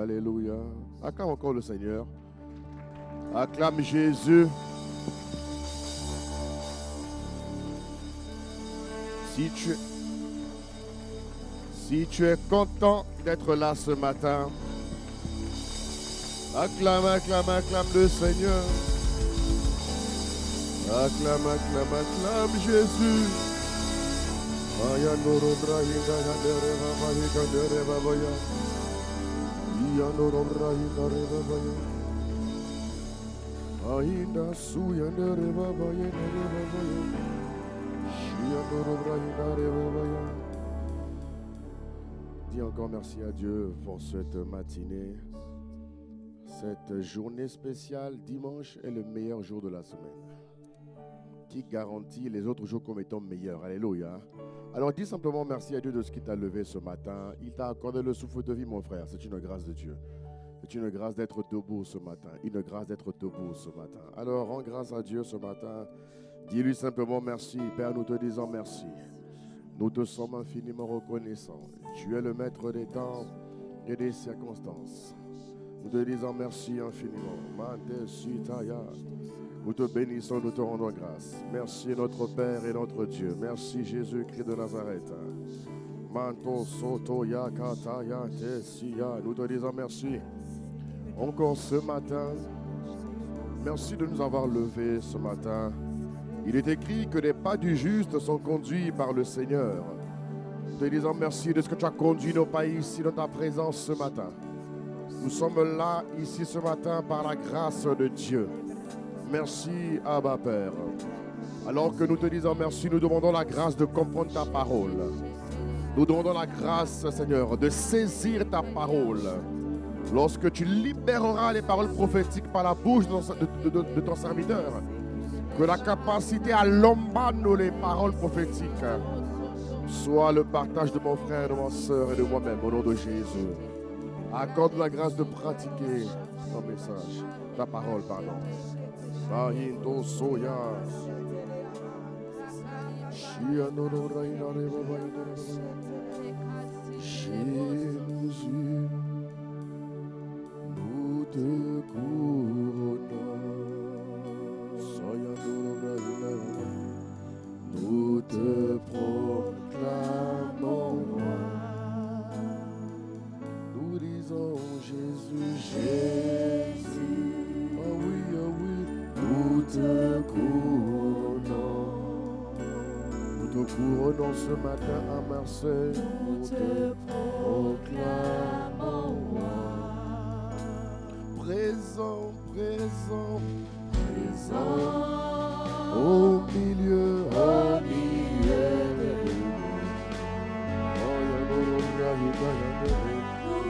Alléluia. Acclame encore le Seigneur. Acclame Jésus. Si tu es content d'être là ce matin, acclame, acclame, acclame le Seigneur. Acclame, acclame, acclame Jésus. Dis encore merci à Dieu pour cette matinée. Cette journée spéciale, dimanche, est le meilleur jour de la semaine, qui garantit les autres jours comme étant meilleurs. Alléluia. Alors dis simplement merci à Dieu de ce qu'il t'a levé ce matin. Il t'a accordé le souffle de vie, mon frère. C'est une grâce de Dieu. C'est une grâce d'être debout ce matin. Une grâce d'être debout ce matin. Alors rends grâce à Dieu ce matin. Dis-lui simplement merci. Père, nous te disons merci. Nous te sommes infiniment reconnaissants. Tu es le maître des temps et des circonstances. Nous te disons merci infiniment. Nous te bénissons, nous te rendons grâce. Merci notre Père et notre Dieu. Merci Jésus-Christ de Nazareth. Nous te disons merci. Encore ce matin, merci de nous avoir levés ce matin. Il est écrit que les pas du juste sont conduits par le Seigneur. Nous te disons merci de ce que tu as conduit nos pas ici dans ta présence ce matin. Nous sommes là ici ce matin par la grâce de Dieu. Merci, Abba Père. Alors que nous te disons merci, nous demandons la grâce de comprendre ta parole. Nous demandons la grâce, Seigneur, de saisir ta parole. Lorsque tu libéreras les paroles prophétiques par la bouche de ton serviteur, que la capacité à l'embano les paroles prophétiques soit le partage de mon frère, de ma soeur et de moi-même, au nom de Jésus. Accorde la grâce de pratiquer ton message, ta parole, pardon. Jésus, nous te couronnons. Nous te proclamons roi. Nous disons Jésus, Jésus. Oh oui, oh oui. Nous te couronnons. Nous te couronnons ce matin à Marseille. Nous te proclamons roi. Présent, présent, présent. Au milieu de nous.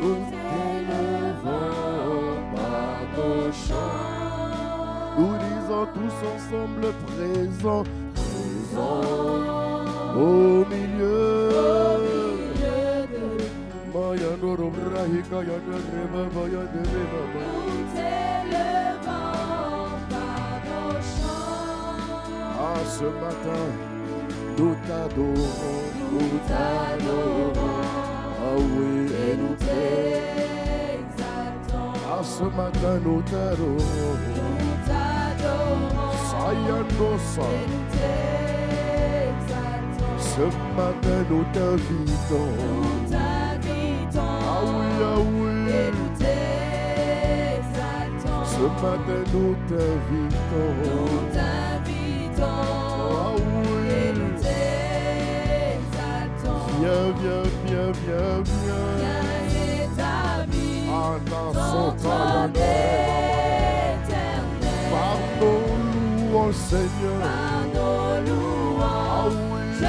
Nous t'élevons par nos chants. Nous disons tous ensemble présents, présents au milieu de nous. Nous t'élevons par nos chants. Ah, ce matin, nous t'adorons, nous t'adorons. Ah oui, et nous t'exaltons. Ah, ce matin, nous t'adorons, nous t'adorons. Sayanosa, et nous t'exaltons. Ce matin, nous t'invitons, nous t'invitons. Ah oui, ah oui, et nous t'exaltons. Ce matin, nous t'invitons, nous t'invitons. Ah oui, et nous t'exaltons. Viens, viens, viens, viens, viens. Viens établir ton trône éternel. Par nos louanges, Seigneur. Par nos louanges,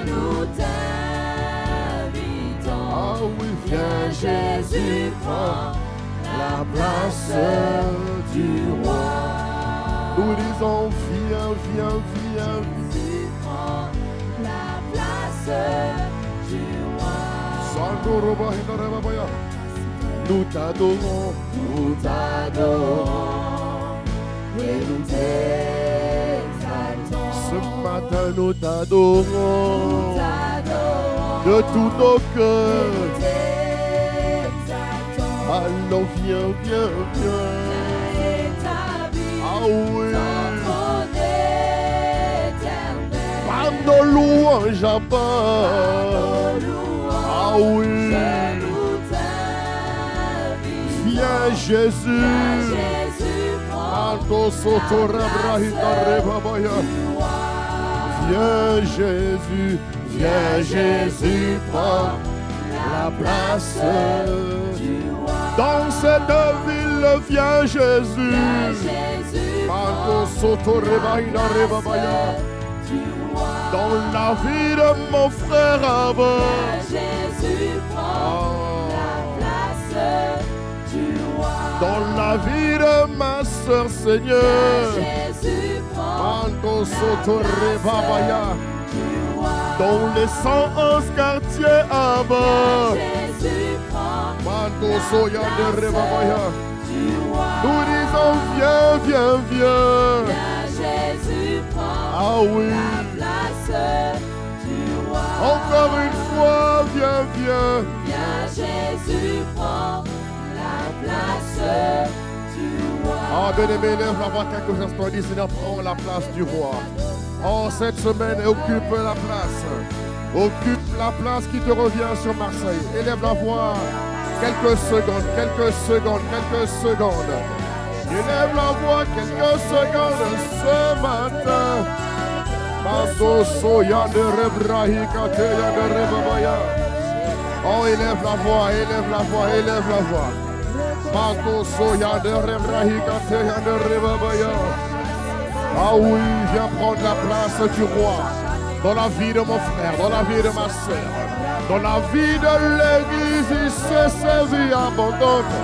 nous t'invitons. Ah oui, viens Jésus, prends la place du roi. Nous disons, viens, viens, viens. Jésus, prends la place du roi. Nous t'adorons, nous t'adorons, et nous t'exaltons. Ce matin, nous t'adorons, de tous nos cœurs. Ah Alors viens, viens, viens. Ah oui. Par nos louanges à bas. Ah oui. Viens Jésus. Viens Jésus. Viens Jésus. Prends la place. Dans cette ville, viens Jésus. Dans la vie de mon frère Abba. Jésus prend la place du roi. Dans la vie de ma soeur Seigneur. Jésus prend la place du roi. Dans les 111 quartiers Abba. Jésus prend la place du roi. Nous disons viens, viens, viens. Jésus prend ah oui. la place du roi. Encore une fois, viens, viens. Viens Jésus prend la place du roi. Ah, bien-aimé, lève la voix quelques instants. Dis, Seigneur, prends la place du roi. Oh, cette semaine, occupe la place. Occupe la place qui te revient sur Marseille. Élève la voix. Quelques secondes, quelques secondes, quelques secondes. Élève la voix quelques secondes ce matin. Oh, élève la voix, élève la voix, élève la voix. Ah oui, viens prendre la place du roi dans la vie de mon frère, dans la vie de ma soeur, dans la vie de l'église. Il se servit abondante.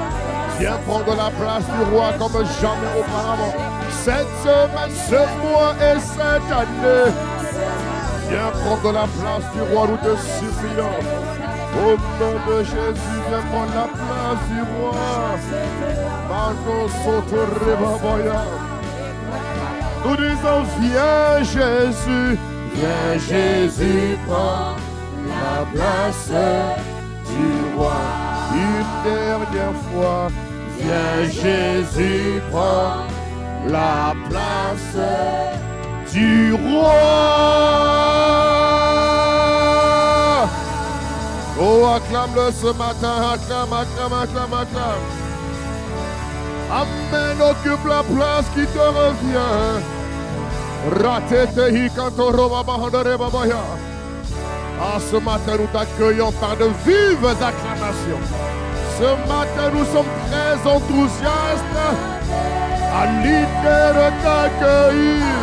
Viens prendre la place du roi comme jamais auparavant. Cette semaine, ce mois et cette année. Viens prendre la place du roi, nous te supplions. Au nom de Jésus, viens prendre la place du roi. Nous disons, viens Jésus, viens Jésus, prends la place du roi. Une dernière fois, viens Jésus, prends la place du roi. Oh, acclame-le ce matin, acclame, acclame, acclame, acclame. Amen, occupe la place qui te revient. Ah, ce matin, nous t'accueillons par de vives acclamations. Ce matin, nous sommes très enthousiastes à l'idée de t'accueillir.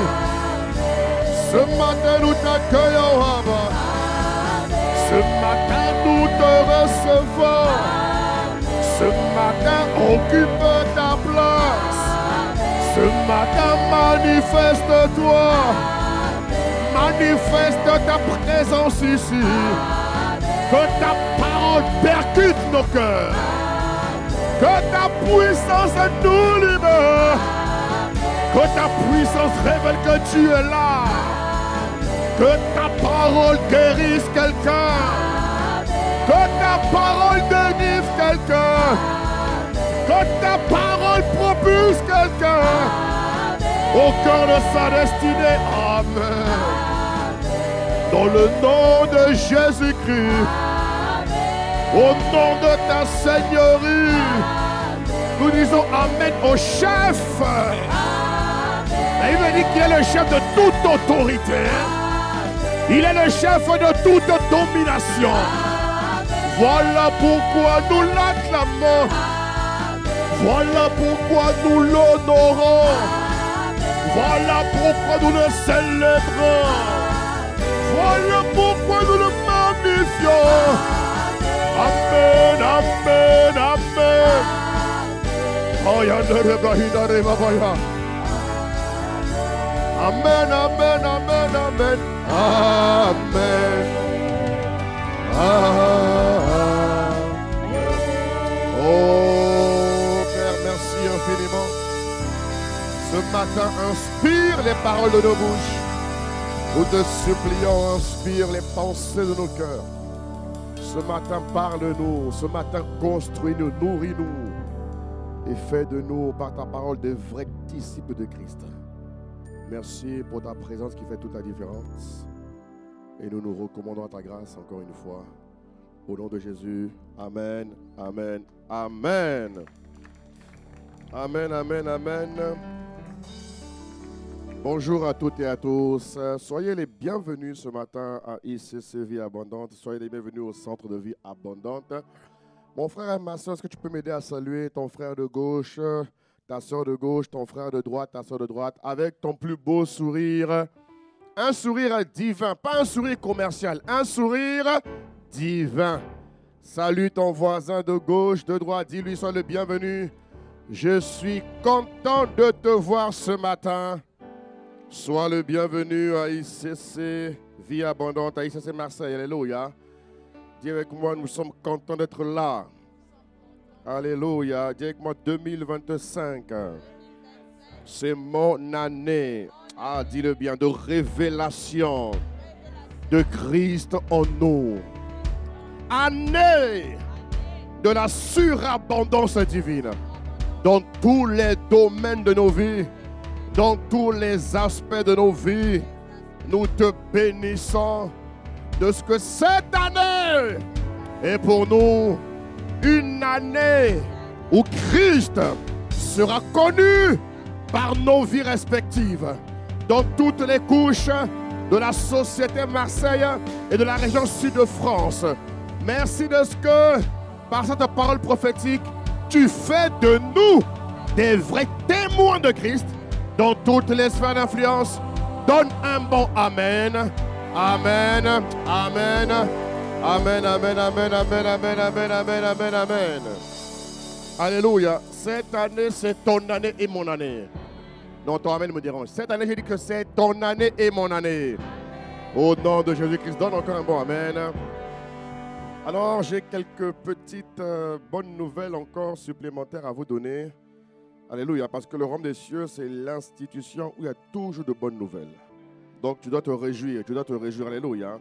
Ce matin, nous t'accueillons, Abba. Ce matin, nous te recevons. Ce matin, occupe ta place. Ce matin, manifeste-toi. Manifeste ta présence ici. Que ta parole percute nos cœurs. Que ta puissance nous libère. Que ta puissance révèle que tu es là. Que ta parole guérisse quelqu'un. Que ta parole délivre quelqu'un. Que ta parole propulse quelqu'un au cœur de sa destinée. Amen. Dans le nom de Jésus-Christ, au nom de ta Seigneurie, nous disons Amen au chef. Et il me dit qu'il est le chef de toute autorité. Il est le chef de toute domination. Voilà pourquoi nous l'acclamons. Voilà pourquoi nous l'honorons. Voilà pourquoi nous le célébrons. Voilà pourquoi nous le magnifions. Amen, amen, amen. Amen, amen, amen, amen. Amen. Oh Père, merci infiniment. Ce matin, inspire les paroles de nos bouches. Nous te supplions, inspire les pensées de nos cœurs. Ce matin, parle-nous. Ce matin, construis-nous, nourris-nous. Et fais de nous, par ta parole, des vrais disciples de Christ. Merci pour ta présence qui fait toute la différence. Et nous nous recommandons à ta grâce encore une fois. Au nom de Jésus. Amen, amen, amen. Amen, amen, amen. Bonjour à toutes et à tous. Soyez les bienvenus ce matin à ICC Vie Abondante. Soyez les bienvenus au Centre de Vie Abondante. Mon frère et ma soeur, est-ce que tu peux m'aider à saluer ton frère de gauche, ta soeur de gauche, ton frère de droite, ta soeur de droite, avec ton plus beau sourire. Un sourire divin, pas un sourire commercial, un sourire divin. Salue ton voisin de gauche, de droite, dis-lui sois le bienvenu. Je suis content de te voir ce matin. Sois le bienvenu à ICC Vie Abondante, à ICC Marseille. Alléluia. Dis avec moi, nous sommes contents d'être là. Alléluia. Dis avec moi, 2025. C'est mon année. Ah, dis-le bien, de révélation de Christ en nous. Année de la surabondance divine dans tous les domaines de nos vies, dans tous les aspects de nos vies. Nous te bénissons de ce que cette année est pour nous une année où Christ sera connu par nos vies respectives, dans toutes les couches de la société Marseille et de la région sud de France. Merci de ce que, par cette parole prophétique, tu fais de nous des vrais témoins de Christ dans toutes les sphères d'influence. Donne un bon Amen. Amen. Amen. Amen. Amen. Amen. Amen. Amen. Amen. Amen. Amen. Amen. Alléluia. Cette année, c'est ton année et mon année. Non, ton Amen me dérange. Cette année, j'ai dit que c'est ton année et mon année. Au nom de Jésus-Christ, donne encore un bon Amen. Alors, j'ai quelques petites bonnes nouvelles encore supplémentaires à vous donner. Alléluia, parce que le royaume des cieux, c'est l'institution où il y a toujours de bonnes nouvelles. Donc, tu dois te réjouir, alléluia.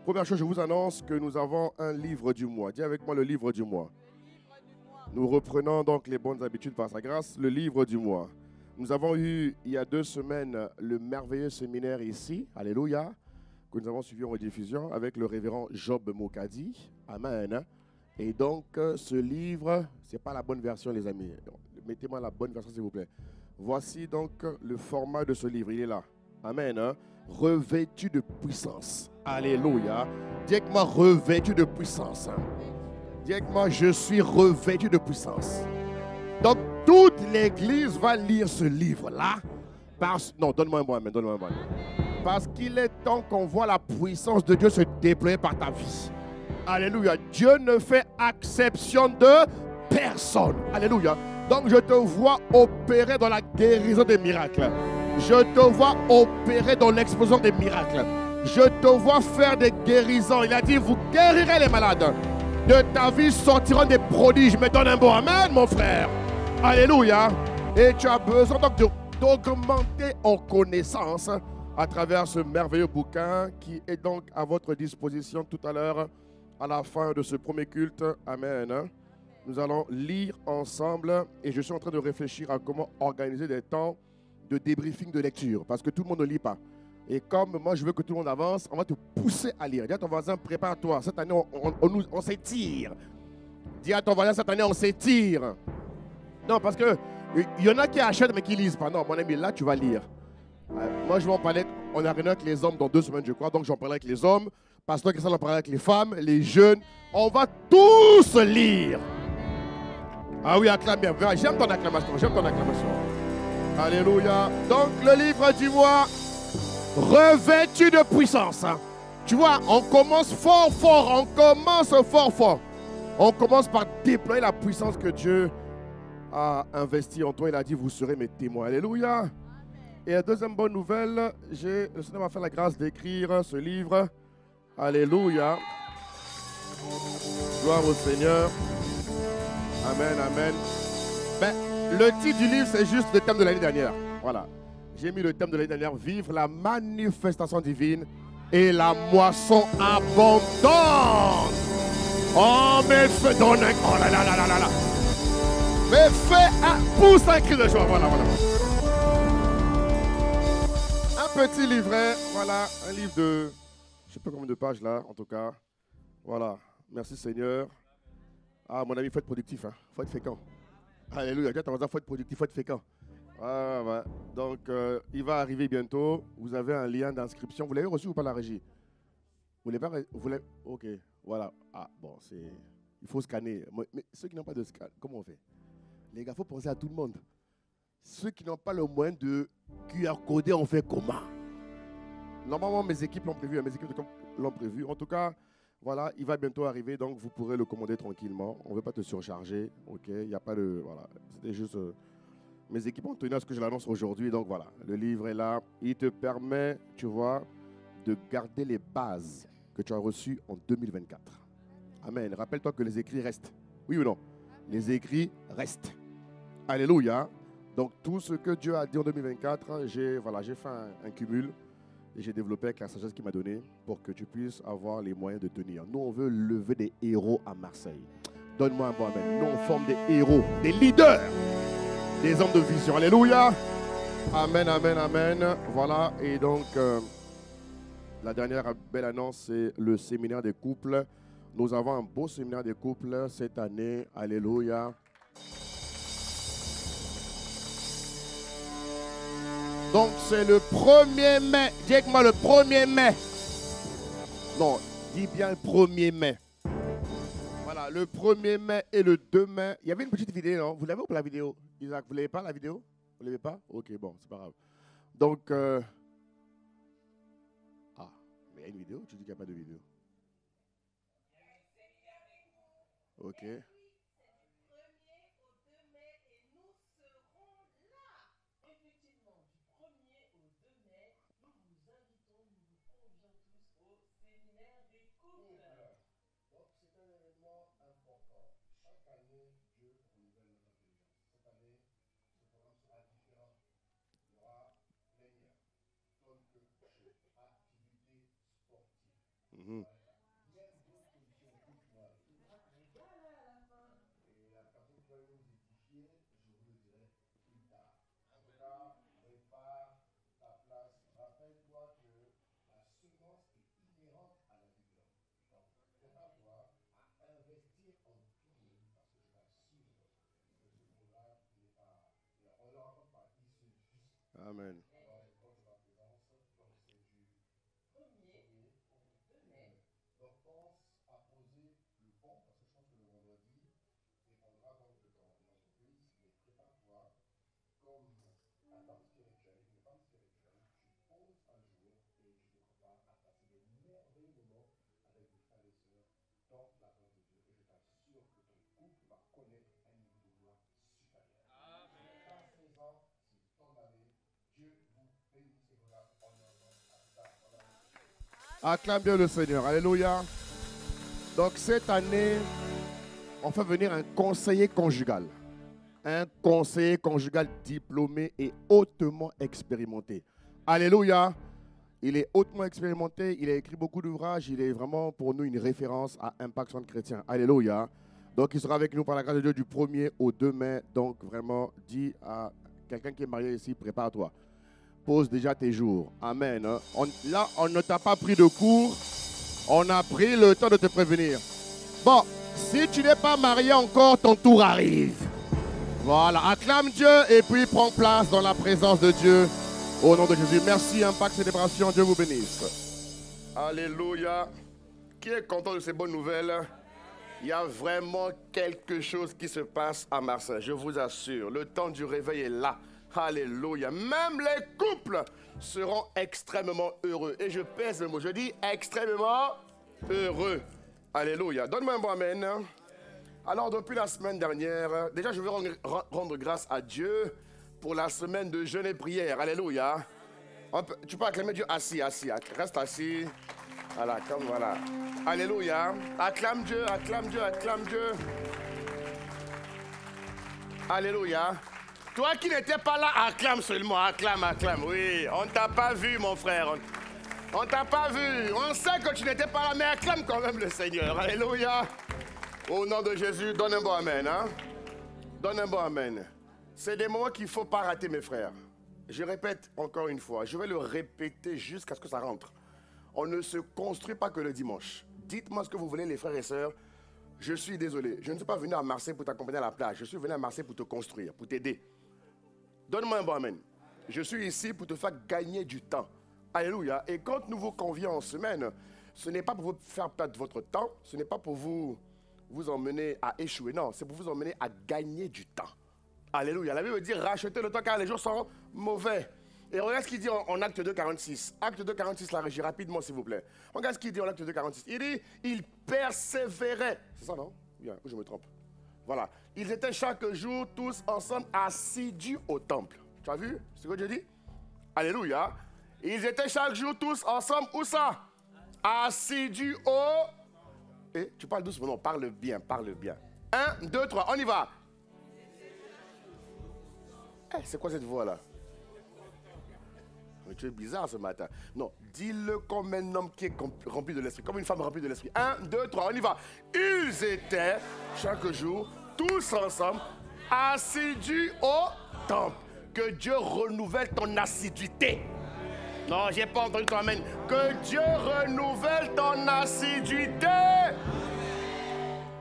Première chose, je vous annonce que nous avons un livre du mois. Dis avec moi le livre du mois. Nous reprenons donc les bonnes habitudes par sa grâce, le livre du mois. Nous avons eu, il y a 2 semaines, le merveilleux séminaire ici, alléluia, que nous avons suivi en rediffusion avec le révérend Job Mokadi. Amen. Et donc, ce livre, ce n'est pas la bonne version, les amis. Mettez-moi la bonne version, s'il vous plaît. Voici donc le format de ce livre. Il est là. Amen. Revêtu de puissance. Alléluia. Dis avec moi, revêtu de puissance. Dis avec moi, je suis revêtu de puissance. Donc, toute l'église va lire ce livre-là. Non, donne-moi un bon amen, donne-moi un bon amen. Parce qu'il est temps qu'on voit la puissance de Dieu se déployer par ta vie. Alléluia. Dieu ne fait exception de personne. Alléluia. Donc je te vois opérer dans la guérison des miracles. Je te vois opérer dans l'explosion des miracles. Je te vois faire des guérisons. Il a dit, vous guérirez les malades. De ta vie sortiront des prodiges. Mais donne un bon amen, mon frère. Alléluia. Et tu as besoin donc d'augmenter en connaissance à travers ce merveilleux bouquin qui est donc à votre disposition tout à l'heure à la fin de ce premier culte. Amen. Nous allons lire ensemble et je suis en train de réfléchir à comment organiser des temps de débriefing de lecture parce que tout le monde ne lit pas. Et comme moi je veux que tout le monde avance, on va te pousser à lire. Dis à ton voisin, prépare-toi. Cette année, on s'étire. Dis à ton voisin, cette année, on s'étire. Non, parce qu'il y en a qui achètent mais qui ne lisent pas. Non, mon ami, là, tu vas lire. Moi, je vais en parler. On a réuni avec les hommes dans 2 semaines, je crois. Donc, j'en parlerai avec les hommes. Pasteur Christian en parlera avec les femmes, les jeunes. On va tous lire. Ah oui, acclame bien. J'aime ton acclamation. J'aime ton acclamation. Alléluia. Donc, le livre du mois, revêtu de puissance. Tu vois, on commence fort. On commence fort. On commence par déployer la puissance que Dieu a investie en toi. Il a dit, vous serez mes témoins. Alléluia. Et la deuxième bonne nouvelle, le Seigneur m'a fait la grâce d'écrire ce livre. Alléluia. Gloire au Seigneur. Amen, amen. Ben, le titre du livre, c'est juste le thème de l'année dernière. Voilà. J'ai mis le thème de l'année dernière, vivre la manifestation divine et la moisson abondante. Oh, mais fais, donne un... Oh là là là là là là. Mais fais un... Pousse un cri de joie. Voilà, voilà. Un petit livret. Voilà, un livre de... Je ne sais pas combien de pages là, en tout cas. Voilà. Merci Seigneur. Ah, mon ami, il faut être productif. Hein. Il faut être fécond. Alléluia. Il faut être productif, il faut être fécond. Ah, ouais. Donc, il va arriver bientôt. Vous avez un lien d'inscription. Vous l'avez reçu ou pas, la régie? Vous l'avez pas vous l'avez... Ok, voilà. Ah, bon, c'est... Il faut scanner. Mais ceux qui n'ont pas de scan, comment on fait? Les gars, il faut penser à tout le monde. Ceux qui n'ont pas le moyen de QR coder, on fait comment? Normalement, mes équipes l'ont prévu. Mes équipes l'ont prévu. En tout cas, voilà, il va bientôt arriver, donc vous pourrez le commander tranquillement. On ne veut pas te surcharger, ok? Il n'y a pas de... Voilà, c'était juste... mes équipes ont tenu à ce que je l'annonce aujourd'hui, donc voilà. Le livre est là. Il te permet, tu vois, de garder les bases que tu as reçues en 2024. Amen. Rappelle-toi que les écrits restent. Oui ou non? Les écrits restent. Alléluia. Donc tout ce que Dieu a dit en 2024, j'ai fait un cumul. Et j'ai développé avec la sagesse qu'il m'a donnée pour que tu puisses avoir les moyens de tenir. Nous, on veut lever des héros à Marseille. Donne-moi un bon amen. Nous, on forme des héros, des leaders, des hommes de vision. Alléluia. Amen, amen, amen. Voilà. Et donc, la dernière belle annonce, c'est le séminaire des couples. Nous avons un beau séminaire des couples cette année. Alléluia. Donc, c'est le 1er mai. Dis avec moi le 1er mai. Non, dis bien le 1er mai. Voilà, le 1er mai et le 2 mai. Il y avait une petite vidéo, non? Vous l'avez ou pas la vidéo? Isaac, vous ne l'avez pas la vidéo? Vous ne l'avez pas? Ok, bon, c'est pas grave. Donc, ah, mais il y a une vidéo? Tu dis qu'il n'y a pas de vidéo. Ok. Mmh. Amen. Acclame bien le Seigneur. Alléluia. Donc cette année, on fait venir un conseiller conjugal. Un conseiller conjugal diplômé et hautement expérimenté. Alléluia. Il est hautement expérimenté. Il a écrit beaucoup d'ouvrages. Il est vraiment pour nous une référence à Impact Centre Chrétien. Alléluia. Donc il sera avec nous par la grâce de Dieu du 1er au 2 mai. Donc vraiment, dis à quelqu'un qui est marié ici, prépare-toi. Pose déjà tes jours. Amen. Là, on ne t'a pas pris de cours. On a pris le temps de te prévenir. Bon, si tu n'es pas marié encore, ton tour arrive. Voilà, acclame Dieu et puis prends place dans la présence de Dieu. Au nom de Jésus. Merci, Impact Célébration. Dieu vous bénisse. Alléluia. Qui est content de ces bonnes nouvelles? Il y a vraiment quelque chose qui se passe à Marseille, je vous assure. Le temps du réveil est là. Alléluia. Même les couples seront extrêmement heureux. Et je pèse le mot. Je dis extrêmement heureux. Alléluia. Donne-moi un bon amen. Alors, depuis la semaine dernière, déjà, je veux rendre grâce à Dieu pour la semaine de jeûne et prière. Alléluia. Tu peux acclamer Dieu assis. Reste assis. Voilà, comme voilà. Alléluia. Acclame Dieu, acclame Dieu, acclame Dieu. Alléluia. Toi qui n'étais pas là, acclame seulement, acclame. Oui, on ne t'a pas vu, mon frère. On ne t'a pas vu. On sait que tu n'étais pas là, mais acclame quand même le Seigneur. Alléluia. Au nom de Jésus, donne un bon amen. Hein? Donne un bon amen. C'est des moments qu'il ne faut pas rater, mes frères. Je répète encore une fois, je vais le répéter jusqu'à ce que ça rentre. On ne se construit pas que le dimanche. Dites-moi ce que vous voulez, les frères et sœurs. Je suis désolé. Je ne suis pas venu à Marseille pour t'accompagner à la plage. Je suis venu à Marseille pour te construire, pour t'aider. Donne-moi un bon amen. Je suis ici pour te faire gagner du temps. Alléluia. Et quand nous vous convions en semaine, ce n'est pas pour vous faire perdre votre temps. Ce n'est pas pour vous emmener à échouer. Non, c'est pour vous emmener à gagner du temps. Alléluia. La Bible dit racheter le temps car les jours sont mauvais. Et regarde ce qu'il dit en Acte 2, 46. Acte 2, 46, la régie, rapidement s'il vous plaît. Regarde ce qu'il dit en Acte 2, 46. Il dit, il persévérait. C'est ça, non? Bien, je me trompe. Voilà. Ils étaient chaque jour tous ensemble assidus au temple. Tu as vu ce que je dis? Alléluia. Ils étaient chaque jour tous ensemble. Où ça? Assidus au... Et tu parles doucement, non, parle bien, parle bien. 1, 2, 3, on y va. C'est quoi cette voix-là? Mais tu es bizarre ce matin. Non, dis-le comme un homme qui est rempli de l'esprit, comme une femme remplie de l'esprit. 1, 2, 3, on y va. Ils étaient chaque jour, tous ensemble, assidus au temple. Que Dieu renouvelle ton assiduité. Non, j'ai pas entendu ton amen. Que Dieu renouvelle ton assiduité.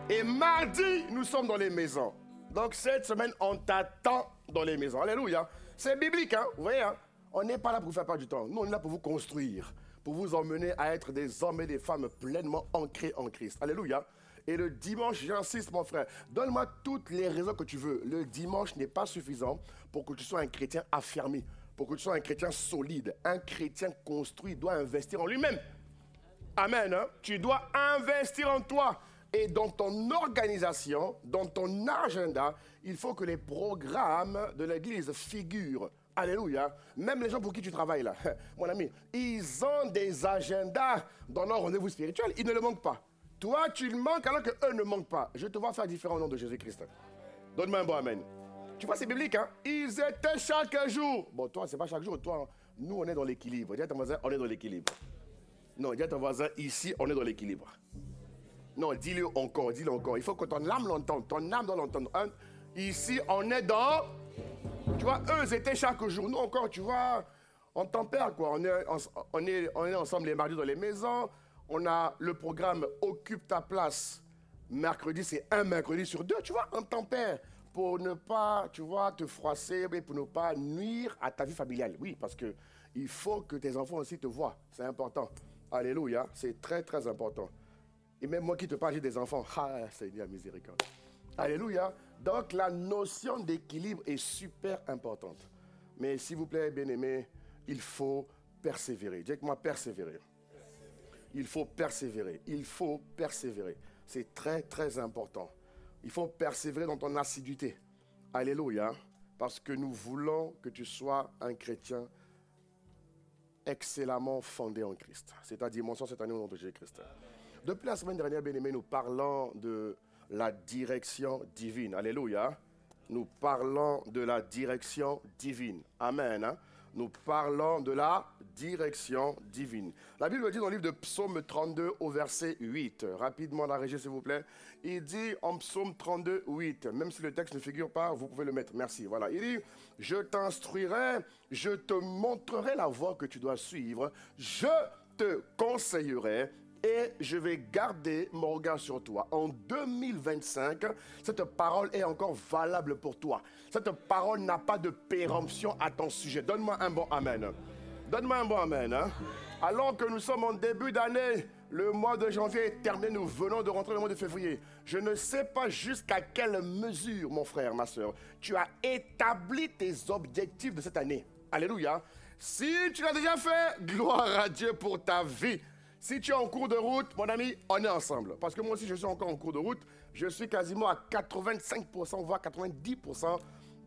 Et mardi, nous sommes dans les maisons. Donc cette semaine, on t'attend dans les maisons. Alléluia. C'est biblique, hein? Vous voyez, hein? On n'est pas là pour vous faire perdre du temps. Nous, on est là pour vous construire, pour vous emmener à être des hommes et des femmes pleinement ancrés en Christ. Alléluia. Et le dimanche, j'insiste, mon frère, donne-moi toutes les raisons que tu veux. Le dimanche n'est pas suffisant pour que tu sois un chrétien affermi, pour que tu sois un chrétien solide. Un chrétien construit doit investir en lui-même. Amen. Hein? Tu dois investir en toi. Et dans ton organisation, dans ton agenda, il faut que les programmes de l'Église figurent. Alléluia. Même les gens pour qui tu travailles là, mon ami, ils ont des agendas dans leur rendez-vous spirituel. Ils ne le manquent pas. Toi, tu le manques alors qu'eux ne manquent pas. Je te vois faire différent au nom de Jésus-Christ. Donne-moi un bon amen. Tu vois, c'est biblique, hein? Ils étaient chaque jour. Bon, toi, c'est pas chaque jour. Toi, nous, on est dans l'équilibre. Dis à ton voisin, on est dans l'équilibre. Non, dis à ton voisin, ici, on est dans l'équilibre. Non, dis-le encore, dis-le encore. Il faut que ton âme l'entende. Ton âme doit l'entendre. Ici, on est dans... Tu vois, eux étaient chaque jour. Nous encore, tu vois, on tempère, quoi. On est ensemble les mardis dans les maisons. On a le programme Occupe ta place. Mercredi, c'est un mercredi sur 2. Tu vois, on tempère pour ne pas, tu vois, te froisser, mais pour ne pas nuire à ta vie familiale. Oui, parce que il faut que tes enfants aussi te voient. C'est important. Alléluia. C'est très, très important. Et même moi qui te parle, j'ai des enfants. Ah, Seigneur, miséricorde. Alléluia. Donc, la notion d'équilibre est super importante. Mais s'il vous plaît, bien-aimés, il faut persévérer. Dis avec moi, persévérer. Il faut persévérer. Il faut persévérer. C'est très, très important. Il faut persévérer dans ton assiduité. Alléluia. Parce que nous voulons que tu sois un chrétien excellemment fondé en Christ. C'est ta dimension cette année au nom de Jésus-Christ. Depuis la semaine dernière, bien-aimés, nous parlons de la direction divine. Alléluia. Nous parlons de la direction divine. Amen. Hein? Nous parlons de la direction divine. La Bible dit dans le livre de Psaume 32 au verset 8. Rapidement, la régie, s'il vous plaît. Il dit en Psaume 32, 8. Même si le texte ne figure pas, vous pouvez le mettre. Merci. Voilà. Il dit, je t'instruirai, je te montrerai la voie que tu dois suivre. Je te conseillerai et je vais garder mon regard sur toi. En 2025, cette parole est encore valable pour toi. Cette parole n'a pas de péremption à ton sujet. Donne-moi un bon amen. Donne-moi un bon amen. Hein? Alors que nous sommes en début d'année, le mois de janvier est terminé, nous venons de rentrer dans le mois de février. Je ne sais pas jusqu'à quelle mesure, mon frère, ma soeur, tu as établi tes objectifs de cette année. Alléluia. Si tu l'as déjà fait, gloire à Dieu pour ta vie. Si tu es en cours de route, mon ami, on est ensemble. Parce que moi aussi, je suis encore en cours de route. Je suis quasiment à 85%, voire 90%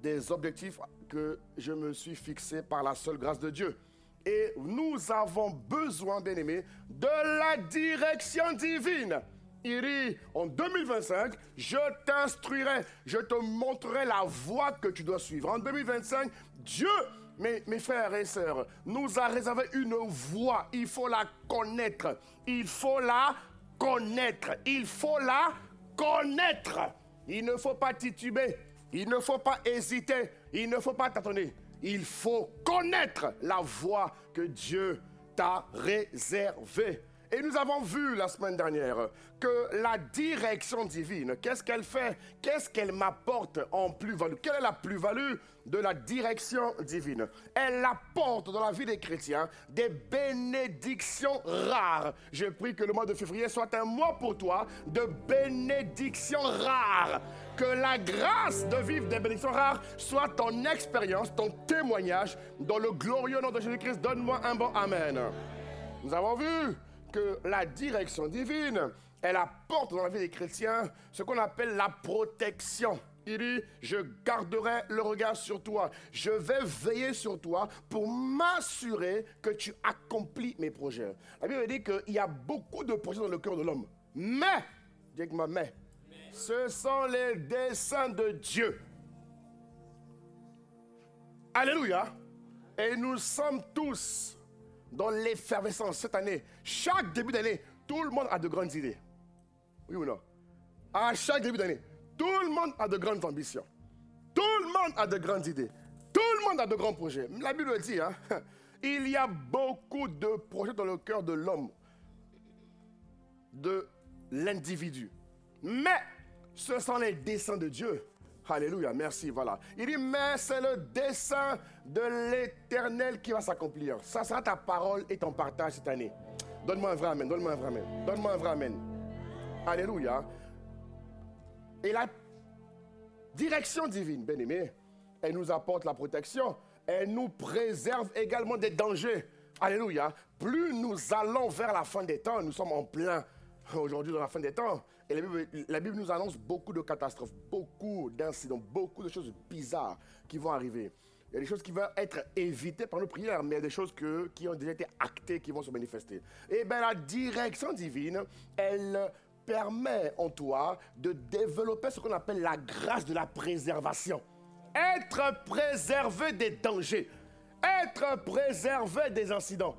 des objectifs que je me suis fixé par la seule grâce de Dieu. Et nous avons besoin, bien-aimés, de la direction divine. Il dit, en 2025, je t'instruirai, je te montrerai la voie que tu dois suivre. En 2025, Dieu... Mes frères et sœurs, nous a réservé une voie. Il faut la connaître. Il faut la connaître. Il faut la connaître. Il ne faut pas tituber. Il ne faut pas hésiter. Il ne faut pas tâtonner. Il faut connaître la voie que Dieu t'a réservée. Et nous avons vu la semaine dernière que la direction divine, qu'est-ce qu'elle fait? Qu'est-ce qu'elle m'apporte en plus-value? Quelle est la plus-value de la direction divine? Elle apporte dans la vie des chrétiens des bénédictions rares. Je prie que le mois de février soit un mois pour toi de bénédictions rares. Que la grâce de vivre des bénédictions rares soit ton expérience, ton témoignage. Dans le glorieux nom de Jésus-Christ, donne-moi un bon amen. Nous avons vu que la direction divine, elle apporte dans la vie des chrétiens ce qu'on appelle la protection. Il dit, je garderai le regard sur toi. Je vais veiller sur toi pour m'assurer que tu accomplis mes projets. La Bible dit qu'il y a beaucoup de projets dans le cœur de l'homme. Mais, dis avec moi, mais, ce sont les desseins de Dieu. Alléluia. Et nous sommes tous dans l'effervescence cette année. Chaque début d'année, tout le monde a de grandes idées. Oui ou non? À chaque début d'année, tout le monde a de grandes ambitions. Tout le monde a de grandes idées. Tout le monde a de grands projets. La Bible dit, hein, il y a beaucoup de projets dans le cœur de l'homme, de l'individu. Mais ce sont les desseins de Dieu. Alléluia, merci, voilà. Il dit, mais c'est le dessein de l'Éternel qui va s'accomplir. Ça sera ta parole et ton partage cette année. Donne-moi un vrai amen, donne-moi un vrai amen. Donne-moi un vrai amen. Alléluia. Et la direction divine, bien-aimé, elle nous apporte la protection. Elle nous préserve également des dangers. Alléluia. Plus nous allons vers la fin des temps, nous sommes en plein aujourd'hui dans la fin des temps. Et la Bible nous annonce beaucoup de catastrophes, beaucoup d'incidents, beaucoup de choses bizarres qui vont arriver. Il y a des choses qui vont être évitées par nos prières, mais il y a des choses qui ont déjà été actées, qui vont se manifester. Et bien la direction divine, elle permet en toi de développer ce qu'on appelle la grâce de la préservation. Être préservé des dangers, être préservé des incidents,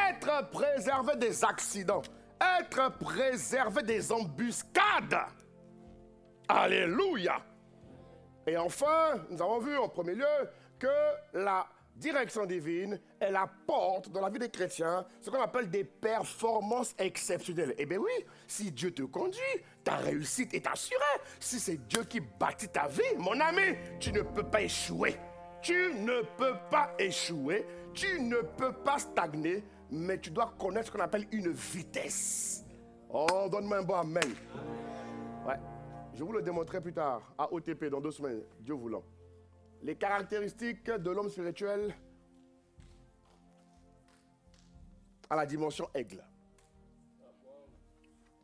être préservé des accidents, être préservé des embuscades. Alléluia. Et enfin, nous avons vu en premier lieu que la direction divine, elle apporte dans la vie des chrétiens ce qu'on appelle des performances exceptionnelles. Eh bien oui, si Dieu te conduit, ta réussite est assurée. Si c'est Dieu qui bâtit ta vie, mon ami, tu ne peux pas échouer. Tu ne peux pas échouer, tu ne peux pas stagner, mais tu dois connaître ce qu'on appelle une vitesse. Oh, donne-moi un bon amen. Ouais, je vous le démontrerai plus tard, à OTP, dans 2 semaines, Dieu voulant. Les caractéristiques de l'homme spirituel à la dimension aigle.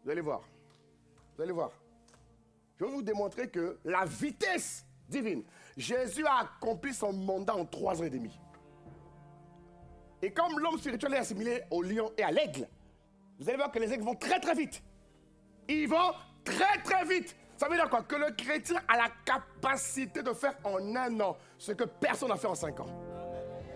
Vous allez voir. Vous allez voir. Je vais vous démontrer que la vitesse divine. Jésus a accompli son mandat en 3 ans et demi. Et comme l'homme spirituel est assimilé au lion et à l'aigle, vous allez voir que les aigles vont très très vite. Ils vont très très vite. Ça veut dire quoi? Que le chrétien a la capacité de faire en 1 an ce que personne n'a fait en 5 ans.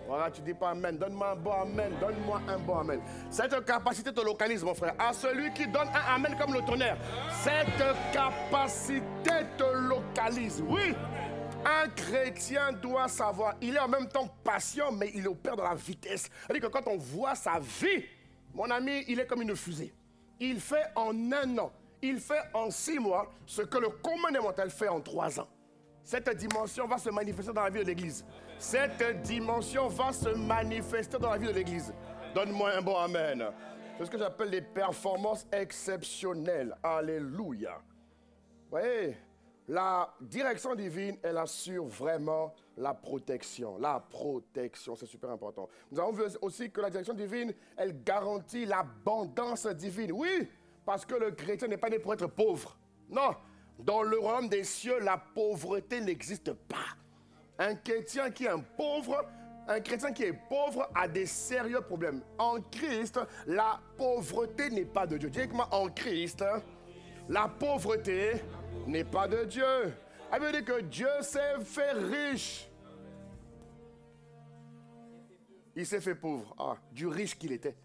Voilà, tu dis pas amen. Donne-moi un bon amen. Donne-moi un bon amen. Cette capacité te localise, mon frère. À celui qui donne un amen comme le tonnerre. Cette capacité te localise. Oui. Un chrétien doit savoir. Il est en même temps patient, mais il opère dans la vitesse. C'est-à-dire que quand on voit sa vie, mon ami, il est comme une fusée. Il fait en 1 an. Il fait en 6 mois ce que le commun des mortels fait en 3 ans. Cette dimension va se manifester dans la vie de l'Église. Cette dimension va se manifester dans la vie de l'Église. Donne-moi un bon amen. C'est ce que j'appelle les performances exceptionnelles. Alléluia. Vous voyez, la direction divine, elle assure vraiment la protection. La protection, c'est super important. Nous avons vu aussi que la direction divine, elle garantit l'abondance divine. Oui, parce que le chrétien n'est pas né pour être pauvre. Non. Dans le royaume des cieux, la pauvreté n'existe pas. Un chrétien qui est pauvre a des sérieux problèmes. En Christ, la pauvreté n'est pas de Dieu. Dis avec moi, en Christ, la pauvreté n'est pas de Dieu. Ça veut dire que Dieu s'est fait riche. Il s'est fait pauvre, du riche qu'il était.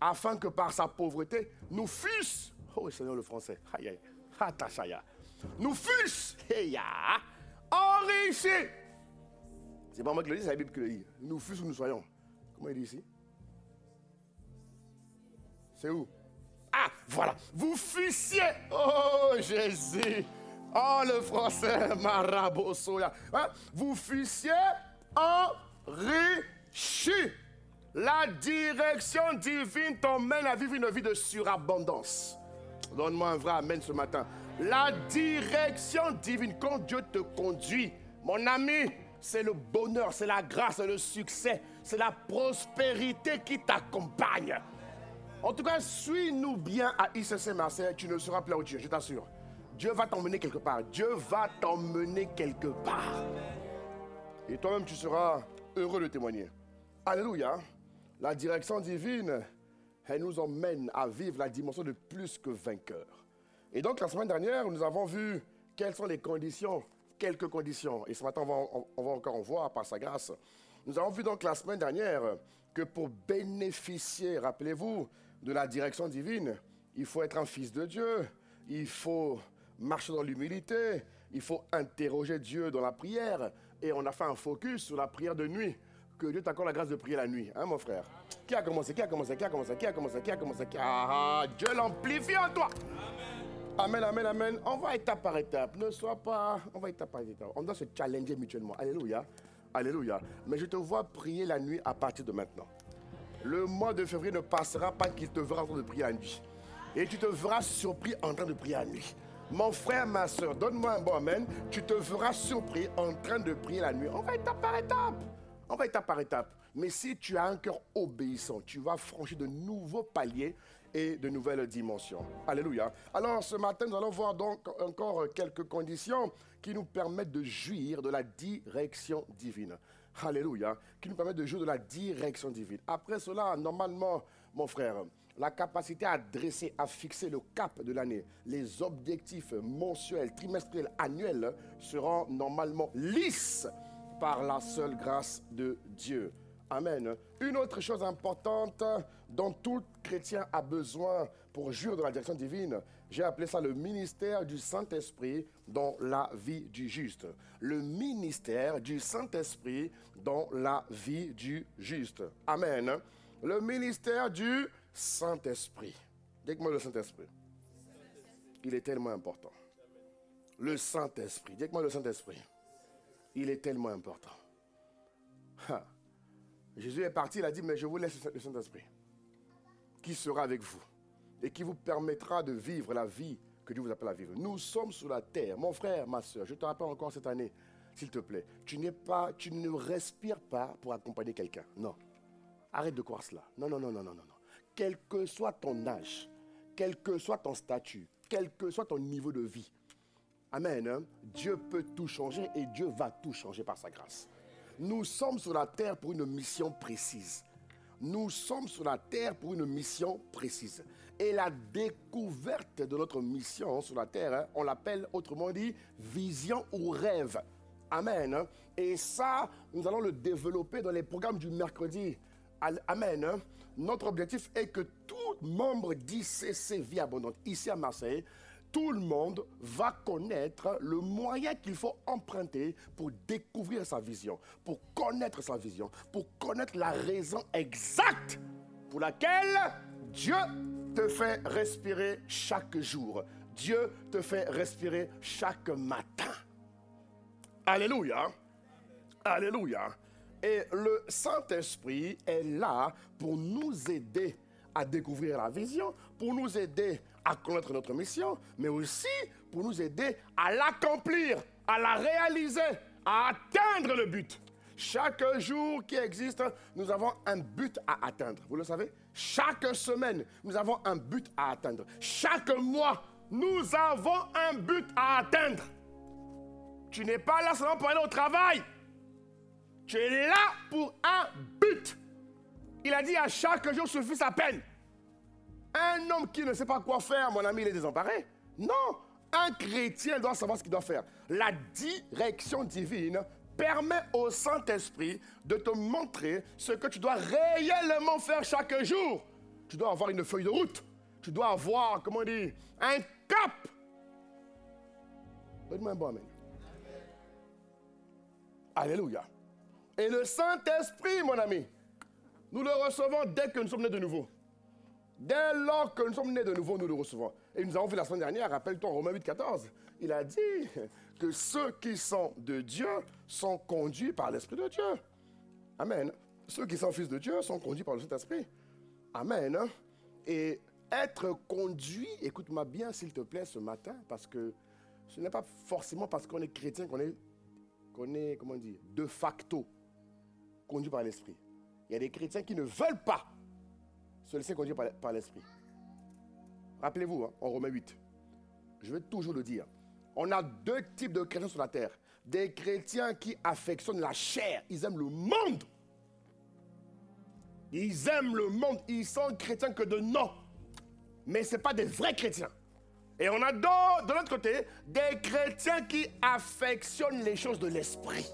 Afin que par sa pauvreté, nous fusses. Oh Seigneur le français, aïe aïe. Hatashaya. Nous fûmes enrichis. C'est pas moi qui le dis, c'est la Bible qui le dit. Nous fûmes où nous soyons. Comment il dit ici? C'est où? Ah, voilà. Vous fussiez. Oh, Jésus. Oh, le français. Marabosoya. Hein? Vous fussiez enrichis. La direction divine t'emmène à vivre une vie de surabondance. Donne-moi un vrai amen ce matin. La direction divine, quand Dieu te conduit, mon ami, c'est le bonheur, c'est la grâce, c'est le succès, c'est la prospérité qui t'accompagne. En tout cas, suis-nous bien à ICC Marseille, tu ne seras plus où tu es, je t'assure. Dieu va t'emmener quelque part. Dieu va t'emmener quelque part. Et toi-même, tu seras heureux de témoigner. Alléluia. La direction divine, elle nous emmène à vivre la dimension de plus que vainqueur. Et donc, la semaine dernière, nous avons vu quelles sont les conditions, quelques conditions. Et ce matin, on va encore en voir par sa grâce. Nous avons vu donc la semaine dernière que pour bénéficier, rappelez-vous, de la direction divine, il faut être un fils de Dieu, il faut marcher dans l'humilité, il faut interroger Dieu dans la prière. Et on a fait un focus sur la prière de nuit. Que Dieu t'accorde la grâce de prier la nuit, hein mon frère? Qui a commencé? Ah, Dieu l'amplifie en toi. Amen, amen, amen. On va étape par étape. Ne sois pas... On va étape par étape. On doit se challenger mutuellement. Alléluia. Alléluia. Mais je te vois prier la nuit à partir de maintenant. Le mois de février ne passera pas qu'il te verra en train de prier la nuit. Et tu te verras surpris en train de prier la nuit. Mon frère, ma soeur, donne-moi un bon amen. Tu te verras surpris en train de prier la nuit. On va étape par étape. On va étape par étape. Mais si tu as un cœur obéissant, tu vas franchir de nouveaux paliers et de nouvelles dimensions. Alléluia. Alors ce matin, nous allons voir donc encore quelques conditions qui nous permettent de jouir de la direction divine. Alléluia. Qui nous permettent de jouir de la direction divine. Après cela, normalement, mon frère, la capacité à dresser, à fixer le cap de l'année, les objectifs mensuels, trimestriels, annuels seront normalement lisses par la seule grâce de Dieu. Amen. Une autre chose importante dont tout chrétien a besoin pour jouir de la direction divine, j'ai appelé ça le ministère du Saint-Esprit dans la vie du juste. Le ministère du Saint-Esprit dans la vie du juste. Amen. Le ministère du Saint-Esprit. Dites-moi le Saint-Esprit. Il est tellement important. Le Saint-Esprit. Dites-moi le Saint-Esprit. Il est tellement important. Ha. Jésus est parti, il a dit, mais je vous laisse le Saint-Esprit, qui sera avec vous et qui vous permettra de vivre la vie que Dieu vous appelle à vivre. Nous sommes sur la terre. Mon frère, ma soeur, je te rappelle encore cette année, s'il te plaît, tu ne respires pas pour accompagner quelqu'un. Non. Arrête de croire cela. Non, non, non, non, non, non. Quel que soit ton âge, quel que soit ton statut, quel que soit ton niveau de vie, amen, hein? Dieu peut tout changer et Dieu va tout changer par sa grâce. Nous sommes sur la terre pour une mission précise. Nous sommes sur la terre pour une mission précise. Et la découverte de notre mission sur la terre, hein, on l'appelle autrement dit vision ou rêve. Amen. Et ça, nous allons le développer dans les programmes du mercredi. Amen. Notre objectif est que tout membre d'ICC Vie Abondante, ici à Marseille, tout le monde va connaître le moyen qu'il faut emprunter pour découvrir sa vision, pour connaître sa vision, pour connaître la raison exacte pour laquelle Dieu te fait respirer chaque jour. Dieu te fait respirer chaque matin. Alléluia. Alléluia. Et le Saint-Esprit est là pour nous aider à découvrir la vision, pour nous aider à connaître notre mission, mais aussi pour nous aider à l'accomplir, à la réaliser, à atteindre le but. Chaque jour qui existe, nous avons un but à atteindre. Vous le savez? Chaque semaine, nous avons un but à atteindre. Chaque mois, nous avons un but à atteindre. Tu n'es pas là seulement pour aller au travail. Tu es là pour un but. Il a dit à chaque jour suffit sa peine. Un homme qui ne sait pas quoi faire, mon ami, il est désemparé. Non, un chrétien doit savoir ce qu'il doit faire. La direction divine permet au Saint-Esprit de te montrer ce que tu dois réellement faire chaque jour. Tu dois avoir une feuille de route. Tu dois avoir, comment dire, un cap. Donne-moi un bon amen. Alléluia. Et le Saint-Esprit, mon ami, nous le recevons dès que nous sommes nés de nouveau. Dès lors que nous sommes nés de nouveau, nous le recevons. Et nous avons vu la semaine dernière, rappelle-toi, Romains 8, 14, il a dit que ceux qui sont de Dieu sont conduits par l'Esprit de Dieu. Amen. Ceux qui sont fils de Dieu sont conduits par le Saint-Esprit. Amen. Et être conduit, écoute-moi bien s'il te plaît ce matin, parce que ce n'est pas forcément parce qu'on est chrétien qu'on est, comment dire, de facto conduit par l'Esprit. Il y a des chrétiens qui ne veulent pas se laisser conduire par l'Esprit. Rappelez-vous, en Romains 8, je vais toujours le dire, on a deux types de chrétiens sur la terre. Des chrétiens qui affectionnent la chair, ils aiment le monde. Ils aiment le monde, ils sont chrétiens que de nom. Mais ce n'est pas des vrais chrétiens. Et on a de l'autre côté des chrétiens qui affectionnent les choses de l'esprit.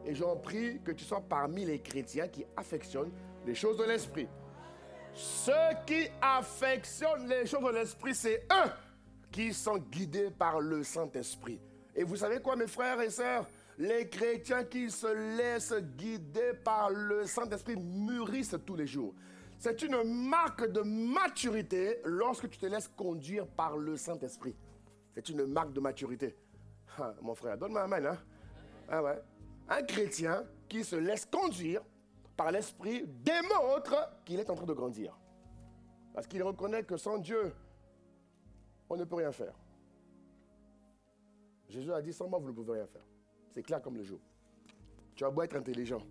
Et j'en prie que tu sois parmi les chrétiens qui affectionnent les choses de l'esprit. Ceux qui affectionnent les choses de l'esprit, c'est eux qui sont guidés par le Saint-Esprit. Et vous savez quoi, mes frères et sœurs? Les chrétiens qui se laissent guider par le Saint-Esprit mûrissent tous les jours. C'est une marque de maturité lorsque tu te laisses conduire par le Saint-Esprit. C'est une marque de maturité. Ah, mon frère, donne-moi un amen. Hein? Ah ouais. Un chrétien qui se laisse conduire par l'Esprit démontre qu'il est en train de grandir. Parce qu'il reconnaît que sans Dieu, on ne peut rien faire. Jésus a dit, sans moi, vous ne pouvez rien faire. C'est clair comme le jour. Tu as beau être intelligent.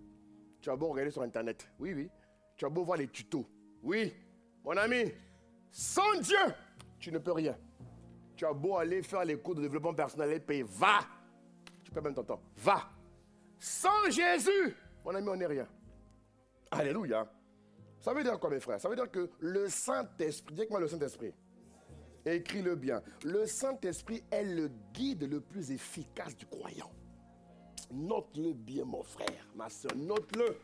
Tu as beau regarder sur Internet. Oui, oui. Tu as beau voir les tutos. Oui, mon ami, sans Dieu, tu ne peux rien. Tu as beau aller faire les cours de développement personnel et payer. Va. Tu peux même ton temps. Va. Sans Jésus, mon ami, on n'est rien. Alléluia. Ça veut dire quoi, mes frères? Ça veut dire que le Saint-Esprit, dis-moi le Saint-Esprit. Écris-le bien. Le Saint-Esprit est le guide le plus efficace du croyant. Note-le bien, mon frère, ma soeur, note-le.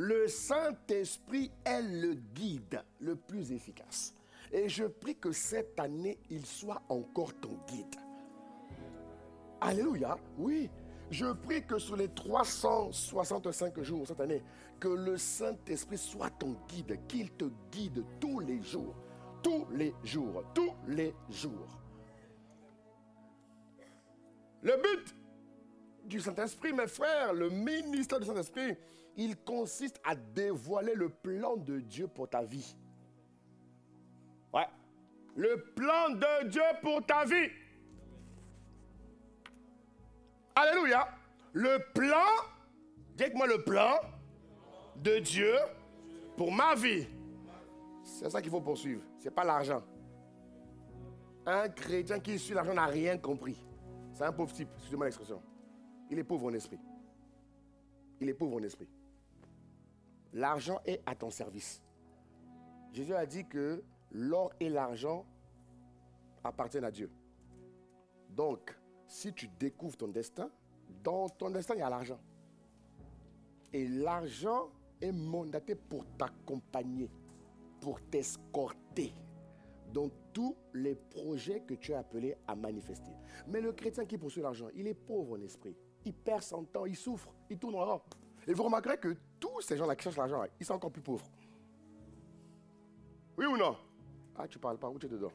Le Saint-Esprit est le guide le plus efficace. Et je prie que cette année, il soit encore ton guide. Alléluia, oui. Je prie que sur les 365 jours cette année, que le Saint-Esprit soit ton guide, qu'il te guide tous les jours. Tous les jours, tous les jours. Le but du Saint-Esprit, mes frères, le ministère du Saint-Esprit, il consiste à dévoiler le plan de Dieu pour ta vie. Ouais. Le plan de Dieu pour ta vie. Alléluia. Le plan, dites-moi le plan de Dieu pour ma vie. C'est ça qu'il faut poursuivre. Ce n'est pas l'argent. Un chrétien qui suit l'argent n'a rien compris. C'est un pauvre type, excusez-moi l'expression. Il est pauvre en esprit. Il est pauvre en esprit. L'argent est à ton service. Jésus a dit que l'or et l'argent appartiennent à Dieu. Donc, si tu découvres ton destin, dans ton destin, il y a l'argent. Et l'argent est mandaté pour t'accompagner, pour t'escorter dans tous les projets que tu es appelé à manifester. Mais le chrétien qui poursuit l'argent, il est pauvre en esprit. Il perd son temps, il souffre, il tourne en rond. Et vous remarquerez que tous ces gens-là qui cherchent l'argent, ils sont encore plus pauvres. Oui ou non? Ah, tu parles pas, où tu es dedans?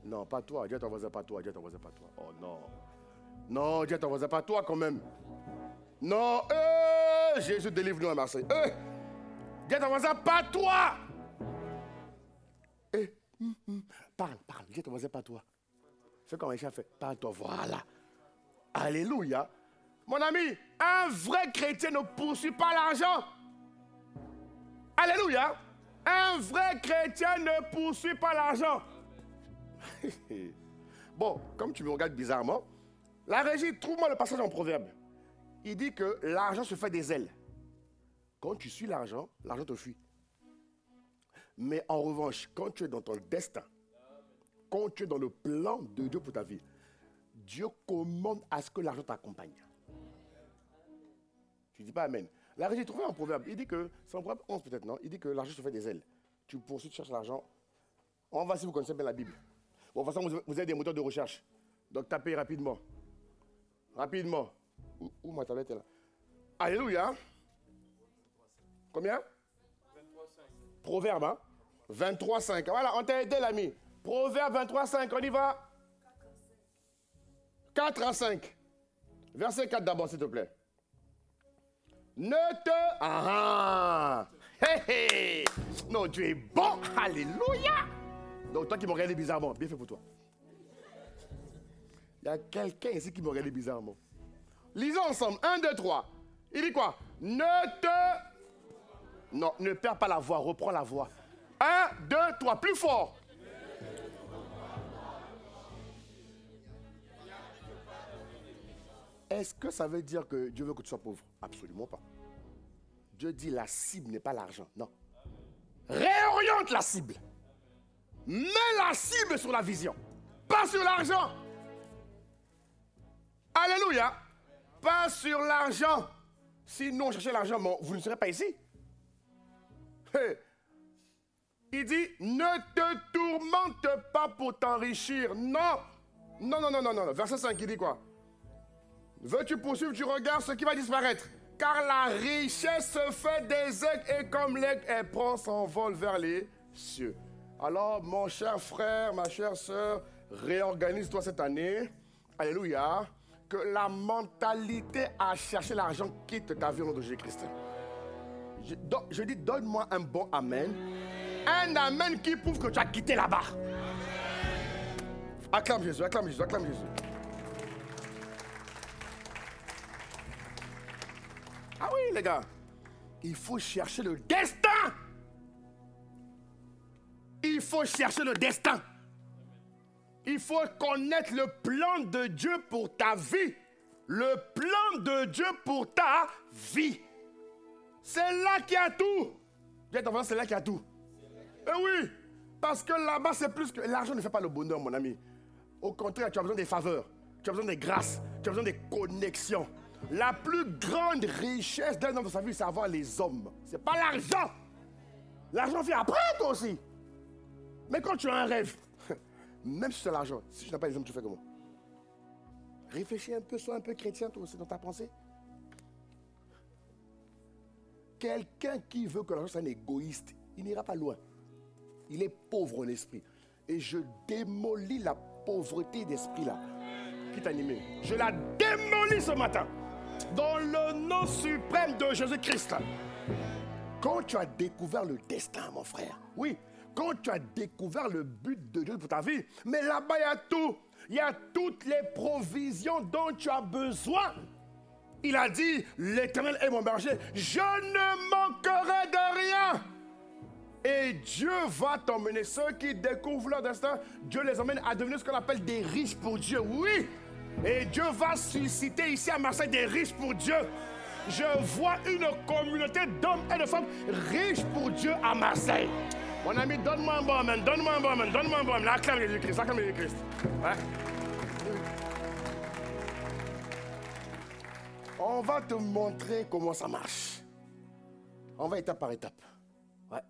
Non, pas toi, dis à ton voisin, pas toi, dis à ton voisin, pas toi. Oh non. Non, dis à ton voisin, pas toi quand même. Non, Jésus délivre-nous à Marseille. Dis à ton voisin, pas toi. Parle, dis à ton voisin, pas toi. Fais comme un chien fait, parle-toi, voilà. Alléluia. Mon ami, un vrai chrétien ne poursuit pas l'argent. Alléluia. Un vrai chrétien ne poursuit pas l'argent. Bon, comme tu me regardes bizarrement, la régie, trouve-moi le passage en Proverbe. Il dit que l'argent se fait des ailes. Quand tu suis l'argent, l'argent te fuit. Mais en revanche, quand tu es dans ton destin, quand tu es dans le plan de Dieu pour ta vie, Dieu commande à ce que l'argent t'accompagne. Tu ne dis pas Amen. La régie, trouve un proverbe. Il dit que, c'est en Proverbe 11 peut-être, non? Il dit que l'argent se fait des ailes. Tu poursuis, tu cherches l'argent. On va si vous connaissez bien la Bible. Bon, de toute façon, vous avez des moteurs de recherche. Donc tapez rapidement. Rapidement. Où ma tablette est là? Alléluia. Combien? 23,5. Proverbe, hein? 23,5. Voilà, on t'a aidé, l'ami. Proverbe 23,5, on y va. 4 à 5. Verset 4 d'abord, s'il te plaît. Ne te... Ah! Hey, hey! Non, Dieu est bon. Alléluia. Donc, toi qui me regardé bizarrement, bien fait pour toi. Il y a quelqu'un ici qui me regardé bizarrement. Lisons ensemble. 1, 2, 3. Il dit quoi? Ne te... Non, ne perds pas la voix. Reprends la voix. 1, 2, 3. Plus fort. Est-ce que ça veut dire que Dieu veut que tu sois pauvre? Absolument pas. Dieu dit la cible n'est pas l'argent. Non. Réoriente la cible. Mets la cible sur la vision. Pas sur l'argent. Alléluia. Pas sur l'argent. Sinon, on cherchait l'argent, mais vous ne serez pas ici. Hey. Il dit, ne te tourmente pas pour t'enrichir. Non. Non, non, non, non, non. Verset 5, il dit quoi? Veux-tu poursuivre, tu regardes ce qui va disparaître. Car la richesse se fait des aigles et comme l'aigle, elle prend son vol vers les cieux. Alors, mon cher frère, ma chère sœur, réorganise-toi cette année. Alléluia. Que la mentalité à chercher l'argent quitte ta vie au nom de Jésus-Christ. Je dis, donne-moi un bon amen. Un amen qui prouve que tu as quitté là-bas. Acclame Jésus, acclame Jésus, acclame Jésus. Ah oui, les gars. Il faut chercher le destin. Il faut chercher le destin. Il faut connaître le plan de Dieu pour ta vie. Le plan de Dieu pour ta vie. C'est là qu'il y a tout. C'est là qu'il y a tout. Eh oui, parce que là-bas, c'est plus que... L'argent ne fait pas le bonheur, mon ami. Au contraire, tu as besoin des faveurs. Tu as besoin des grâces. Tu as besoin des connexions. La plus grande richesse d'un homme dans sa vie, c'est avoir les hommes. Ce n'est pas l'argent. L'argent vient après, toi aussi. Mais quand tu as un rêve, même si c'est l'argent, si tu n'as pas les hommes, tu fais comment? Réfléchis un peu, sois un peu chrétien, toi aussi, dans ta pensée. Quelqu'un qui veut que l'argent soit un égoïste, il n'ira pas loin. Il est pauvre en esprit. Et je démolis la pauvreté d'esprit là, qui t'anime. Je la démolis ce matin. Dans le nom suprême de Jésus-Christ. Quand tu as découvert le destin, mon frère, oui, quand tu as découvert le but de Dieu pour ta vie, mais là-bas, il y a tout. Il y a toutes les provisions dont tu as besoin. Il a dit, l'Éternel est mon berger, je ne manquerai de rien. Et Dieu va t'emmener. Ceux qui découvrent leur destin, Dieu les emmène à devenir ce qu'on appelle des riches pour Dieu. Oui. Et Dieu va susciter ici à Marseille des riches pour Dieu. Je vois une communauté d'hommes et de femmes riches pour Dieu à Marseille. Mon ami, donne-moi un bon amen, donne-moi un bon amen, donne-moi un bon amen. Acclame Jésus-Christ, acclame Jésus-Christ. Ouais. On va te montrer comment ça marche. On va étape par étape. Ouais.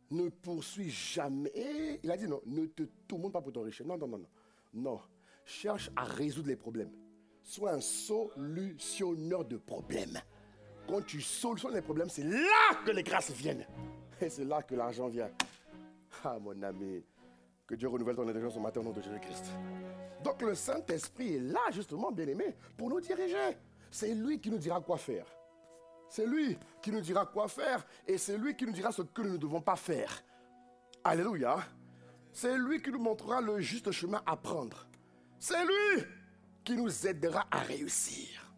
Ne poursuis jamais. Il a dit non, ne te tourmente pas pour t'enrichir. Non, non, non, non. Non. Cherche à résoudre les problèmes. Sois un solutionneur de problèmes. Quand tu solutionnes les problèmes, c'est là que les grâces viennent. Et c'est là que l'argent vient. Ah, mon ami, que Dieu renouvelle ton intelligence ce matin au nom de Jésus-Christ. Donc le Saint-Esprit est là, justement, bien-aimé, pour nous diriger. C'est lui qui nous dira quoi faire. C'est lui qui nous dira quoi faire et c'est lui qui nous dira ce que nous ne devons pas faire. Alléluia. C'est lui qui nous montrera le juste chemin à prendre. C'est lui qui nous aidera à réussir.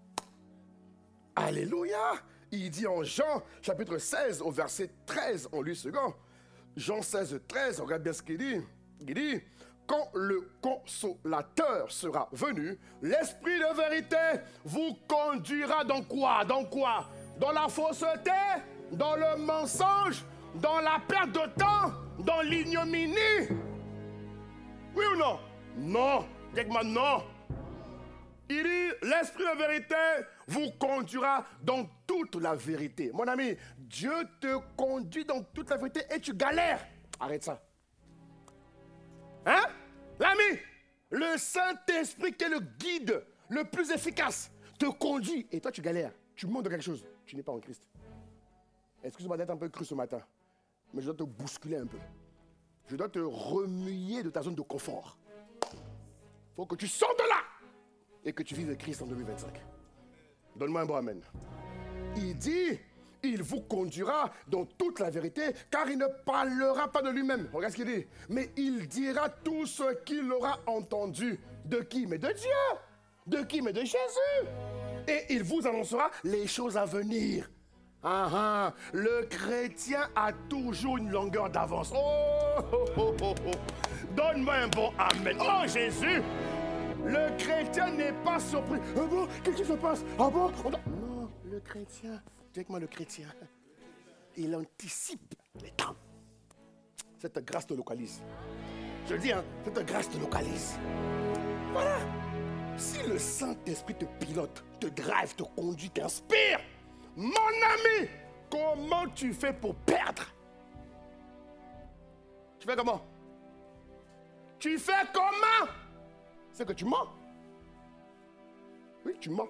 Alléluia. Il dit en Jean, chapitre 16, au verset 13, on lit second. Jean 16, 13, regarde bien ce qu'il dit. Il dit, quand le consolateur sera venu, l'esprit de vérité vous conduira dans quoi? Dans quoi? Dans la fausseté, dans le mensonge, dans la perte de temps, dans l'ignominie. Oui ou non? Non. Dis-moi non. Il dit, l'esprit de vérité vous conduira dans toute la vérité. Mon ami, Dieu te conduit dans toute la vérité et tu galères. Arrête ça. Hein? L'ami, Le Saint-Esprit qui est le guide le plus efficace te conduit. Et toi, tu galères. Tu montes de quelque chose. Tu n'es pas en Christ. Excuse-moi d'être un peu cru ce matin. Mais je dois te bousculer un peu. Je dois te remuer de ta zone de confort. Il faut que tu sortes de là. Et que tu vives le Christ en 2025. Donne-moi un bon amen. Il dit, il vous conduira dans toute la vérité, car il ne parlera pas de lui-même. Regarde ce qu'il dit. Mais il dira tout ce qu'il aura entendu. De qui? Mais de Dieu. De qui? Mais de Jésus. Et il vous annoncera les choses à venir. Le chrétien a toujours une longueur d'avance. Donne-moi un bon amen. Oh Jésus. Le chrétien n'est pas surpris. Ah bon? Qu'est-ce qui se passe? Ah bon? Non, le chrétien, dis avec moi le chrétien, il anticipe les temps. Cette grâce te localise. Je le dis, cette grâce te localise. Voilà. Si le Saint-Esprit te pilote, te drive, te conduit, t'inspire, mon ami, comment tu fais pour perdre? Tu fais comment? Tu fais comment? C'est que tu mens. Oui, tu mens.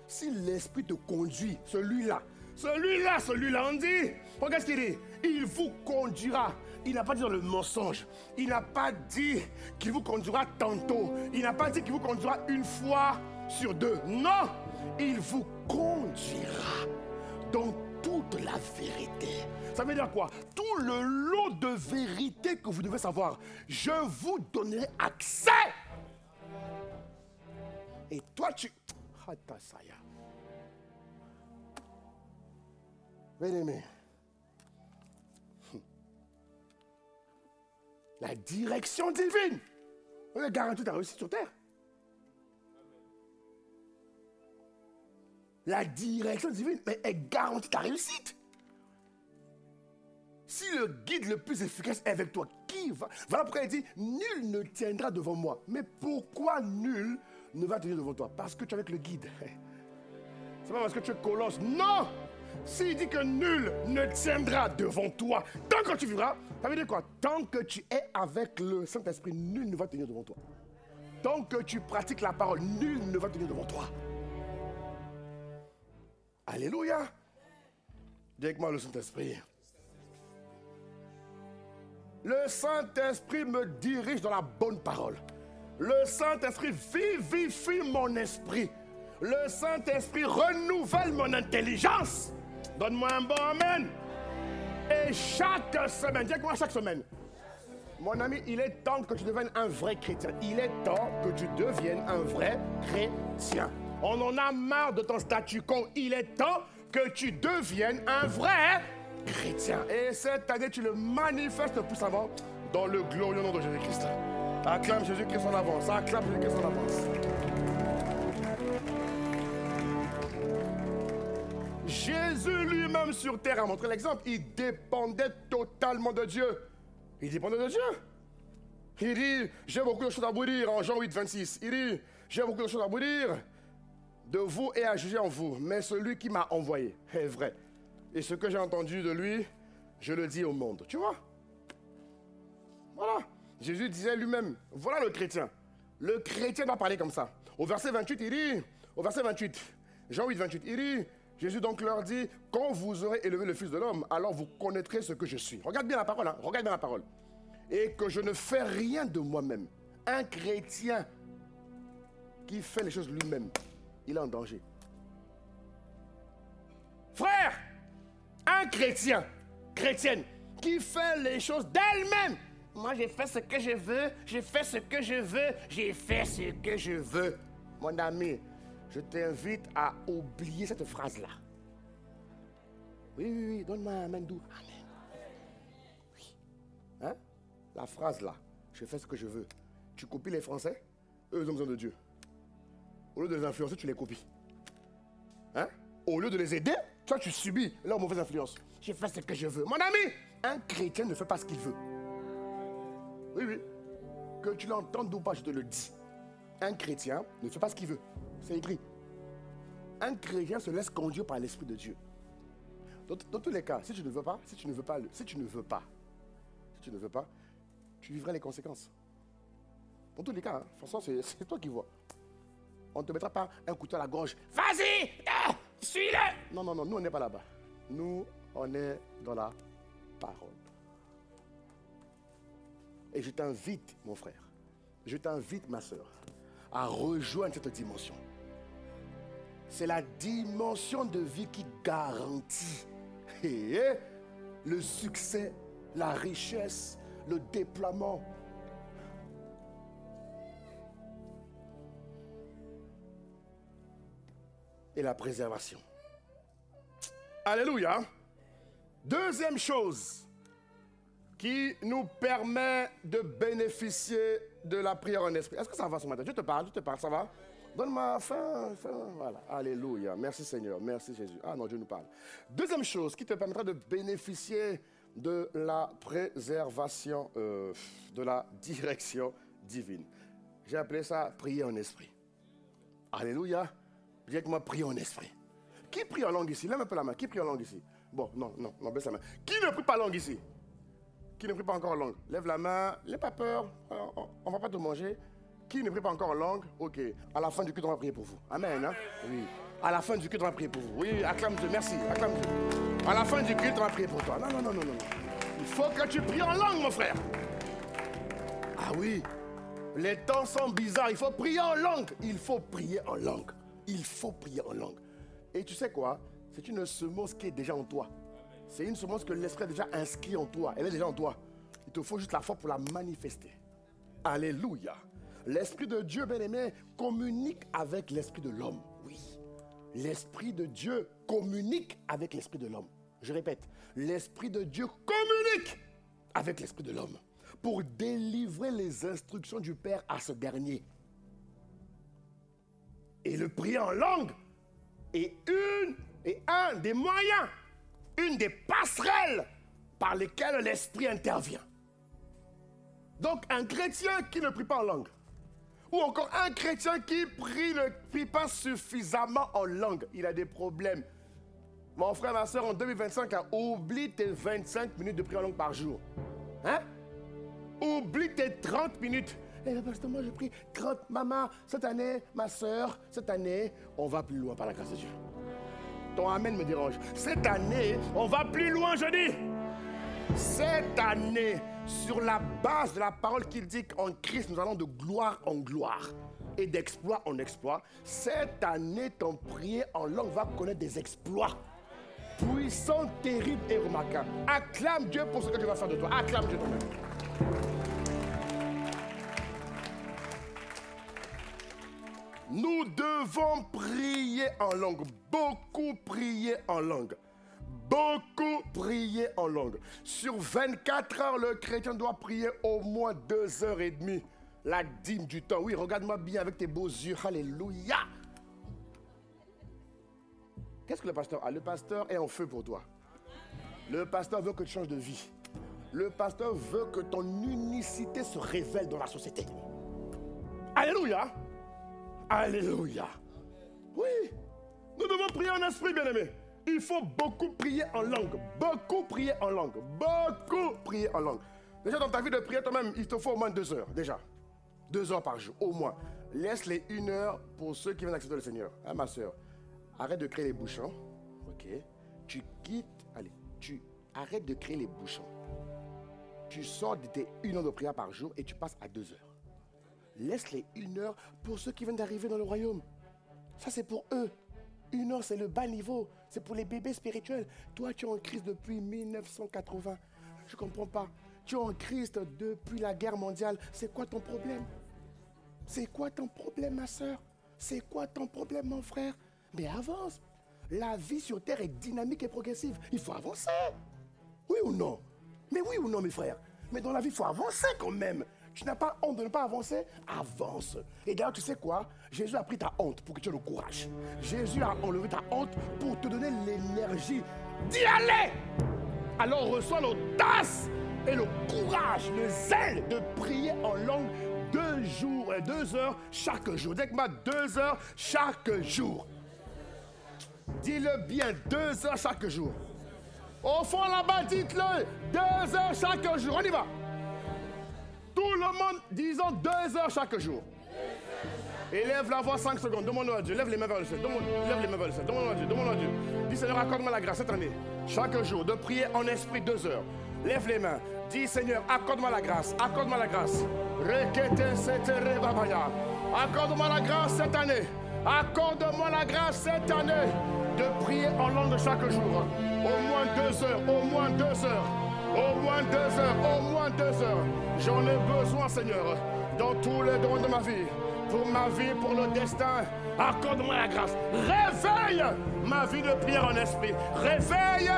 Si l'Esprit te conduit, celui-là, on dit, regarde ce qu'il dit, il vous conduira. Il n'a pas dit dans le mensonge. Il n'a pas dit qu'il vous conduira tantôt. Il n'a pas dit qu'il vous conduira une fois sur deux. Non, il vous conduira dans toute la vérité. Ça veut dire quoi? Tout le lot de vérité que vous devez savoir, je vous donnerai accès. Et toi, tu... Bien-aimé, la direction divine, on a garanti ta réussite sur terre. La direction divine, mais elle garantit ta réussite. Si le guide le plus efficace est avec toi, qui va... Voilà pourquoi il dit, nul ne tiendra devant moi. Mais pourquoi nul ne va tenir devant toi? Parce que tu es avec le guide. C'est pas parce que tu es colosse. Non! S'il dit que nul ne tiendra devant toi, tant que tu vivras, ça veut dire quoi? Tant que tu es avec le Saint-Esprit, nul ne va tenir devant toi. Tant que tu pratiques la parole, nul ne va tenir devant toi. Alléluia! Dis avec moi le Saint-Esprit. Le Saint-Esprit me dirige dans la bonne parole. Le Saint-Esprit vivifie mon esprit. Le Saint-Esprit renouvelle mon intelligence. Donne-moi un bon amen. Et chaque semaine, dis quoi chaque semaine? Mon ami, il est temps que tu deviennes un vrai chrétien. Il est temps que tu deviennes un vrai chrétien. On en a marre de ton statu quo. Il est temps que tu deviennes un vrai chrétien. Et cette année, tu le manifestes plus avant dans le glorieux nom de Jésus-Christ. Acclame Jésus-Christ en avance. Acclame Jésus-Christ en avance. Jésus lui-même sur terre a montré l'exemple. Il dépendait totalement de Dieu. Il dépendait de Dieu. Il dit, j'ai beaucoup de choses à vous dire en Jean 8, 26. Il dit, j'ai beaucoup de choses à vous dire de vous et à juger en vous. Mais celui qui m'a envoyé est vrai. Et ce que j'ai entendu de lui, je le dis au monde. Tu vois? Voilà. Jésus disait lui-même, voilà le chrétien. Le chrétien doit parler comme ça. Au verset 28, il dit, au verset 28, Jean 8, 28, il dit, Jésus donc leur dit, quand vous aurez élevé le Fils de l'homme, alors vous connaîtrez ce que je suis. Regarde bien la parole, regarde bien la parole. Et que je ne fais rien de moi-même. Un chrétien qui fait les choses lui-même, il est en danger. Frère, un chrétien, chrétienne, qui fait les choses d'elle-même. Moi, j'ai fait ce que je veux, j'ai fait ce que je veux, j'ai fait ce que je veux. Mon ami, je t'invite à oublier cette phrase-là. Oui, donne-moi un amen doux. Amen. Oui. Hein? La phrase-là, je fais ce que je veux. Tu copies les Français, eux, ils ont besoin de Dieu. Au lieu de les influencer, tu les copies. Hein? Au lieu de les aider, toi, tu subis leur mauvaise influence. Je fais ce que je veux. Mon ami, un chrétien ne fait pas ce qu'il veut. Oui. Que tu l'entendes ou pas, je te le dis. Un chrétien ne fait pas ce qu'il veut. C'est écrit. Un chrétien se laisse conduire par l'Esprit de Dieu. Dans tous les cas, si tu ne veux pas, tu vivras les conséquences. Dans tous les cas, de toute façon, c'est toi qui vois. On ne te mettra pas un couteau à la gorge. Vas-y, suis-le. Non, nous, on n'est pas là-bas. Nous, on est dans la parole. Et je t'invite, mon frère, je t'invite, ma soeur, à rejoindre cette dimension. C'est la dimension de vie qui garantit le succès, la richesse, le déploiement. Et la préservation. Alléluia. Deuxième chose qui nous permet de bénéficier de la prière en esprit. Est-ce que ça va ce matin? Je te parle, ça va? Donne-moi fin, voilà. Alléluia. Merci Seigneur, merci Jésus. Ah non, Dieu nous parle. Deuxième chose qui te permettra de bénéficier de la préservation, de la direction divine. J'ai appelé ça prier en esprit. Alléluia. Dis avec moi, prier en esprit. Qui prie en langue ici? Lève un peu la main. Qui prie en langue ici? Bon, non, baisse la main. Qui ne prie pas en langue ici? Qui ne prie pas encore en langue? Lève la main. N'aie pas peur. On ne va pas te manger. Qui ne prie pas encore en langue? Ok. À la fin du culte, on va prier pour vous. Amen. Hein? Oui. À la fin du culte, on va prier pour vous. Oui, acclame Dieu. Merci. Acclame Dieu. À la fin du culte, on va prier pour toi. Non. Il faut que tu pries en langue, mon frère. Ah oui. Les temps sont bizarres. Il faut prier en langue. Il faut prier en langue. Il faut prier en langue. Et tu sais quoi? C'est une semence qui est déjà en toi. C'est une semence que l'Esprit a déjà inscrite en toi. Elle est déjà en toi. Il te faut juste la foi pour la manifester. Alléluia. L'Esprit de Dieu, bien-aimé, communique avec l'Esprit de l'homme. Oui. L'Esprit de Dieu communique avec l'Esprit de l'homme. Je répète, l'Esprit de Dieu communique avec l'Esprit de l'homme pour délivrer les instructions du Père à ce dernier. Et le prier en langue est un des moyens, une des passerelles par lesquelles l'Esprit intervient. Donc un chrétien qui ne prie pas en langue, ou encore un chrétien qui ne prie pas suffisamment en langue, il a des problèmes. Mon frère, ma soeur, en 2025, oublie tes 25 minutes de prière en langue par jour. Hein? Oublie tes 30 minutes. Eh bien, parce que moi, je prie 30. Maman, cette année, ma soeur, cette année, on va plus loin par la grâce de Dieu. Ton amen me dérange. Cette année, on va plus loin, je dis. Cette année, sur la base de la parole qu'il dit qu'en Christ, nous allons de gloire en gloire et d'exploit en exploit. Cette année, ton prière en langue va connaître des exploits puissants, terribles et remarquables. Acclame Dieu pour ce que Dieu va faire de toi. Acclame Dieu toi-même. Nous devons prier en langue, beaucoup prier en langue. Beaucoup prier en langue. Sur 24 heures, le chrétien doit prier au moins 2h30. La dîme du temps. Oui, regarde-moi bien avec tes beaux yeux. Alléluia. Qu'est-ce que le pasteur a? Le pasteur est en feu pour toi. Le pasteur veut que tu changes de vie. Le pasteur veut que ton unicité se révèle dans la société. Alléluia. Alléluia. Oui. Nous devons prier en esprit, bien-aimés. Il faut beaucoup prier en langue. Beaucoup prier en langue. Beaucoup prier en langue. Déjà, dans ta vie de prière, toi-même, il te faut au moins 2 heures. Déjà. 2 heures par jour, au moins. Laisse-les 1 heure pour ceux qui viennent accepter le Seigneur. Hein, ma soeur? Arrête de créer les bouchons. Ok. Tu quittes. Allez, tu arrêtes de créer les bouchons. Tu sors de tes 1 heure de prière par jour et tu passes à 2 heures. Laisse-les 1 heure pour ceux qui viennent d'arriver dans le royaume. Ça, c'est pour eux. 1 heure, c'est le bas niveau. C'est pour les bébés spirituels. Toi, tu es en Christ depuis 1980. Je ne comprends pas. Tu es en Christ depuis la guerre mondiale. C'est quoi ton problème? C'est quoi ton problème, ma soeur? C'est quoi ton problème, mon frère? Mais avance. La vie sur terre est dynamique et progressive. Il faut avancer. Oui ou non? Mais oui ou non, mes frères? Mais dans la vie, il faut avancer quand même. Tu n'as pas honte de ne pas avancer? Avance. Et d'ailleurs, tu sais quoi? Jésus a pris ta honte pour que tu aies le courage. Jésus a enlevé ta honte pour te donner l'énergie d'y aller. Alors reçois l'audace et le courage, le zèle de prier en langue 2 heures chaque jour. Dis-moi 2 heures chaque jour. Dis-le bien, 2 heures chaque jour. Au fond là-bas, dites-le, 2 heures chaque jour. On y va. Tout le monde, disons 2 heures chaque jour. Élève la voix 5 secondes. Demande-le à Dieu. Lève les mains vers le ciel. Lève les mains vers le ciel. Demande-le à Dieu. Demande-le à Dieu. Dis Seigneur, accorde-moi la grâce cette année. Chaque jour, de prier en esprit 2 heures. Lève les mains. Dis Seigneur, accorde-moi la grâce. Accorde-moi la grâce. Accorde-moi la grâce cette année. Accorde-moi la grâce cette année de prier en langue chaque jour. Au moins 2 heures. Au moins 2 heures. Au moins 2 heures. Au moins 2 heures. J'en ai besoin, Seigneur, dans tous les domaines de ma vie. Pour ma vie, pour le destin, accorde-moi la grâce. Réveille ma vie de prière en esprit. Réveille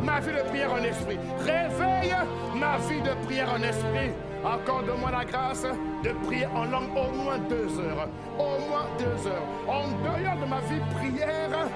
ma vie de prière en esprit. Réveille ma vie de prière en esprit. Accorde-moi la grâce de prier en langue au moins 2 heures. Au moins 2 heures. En dehors de ma vie prière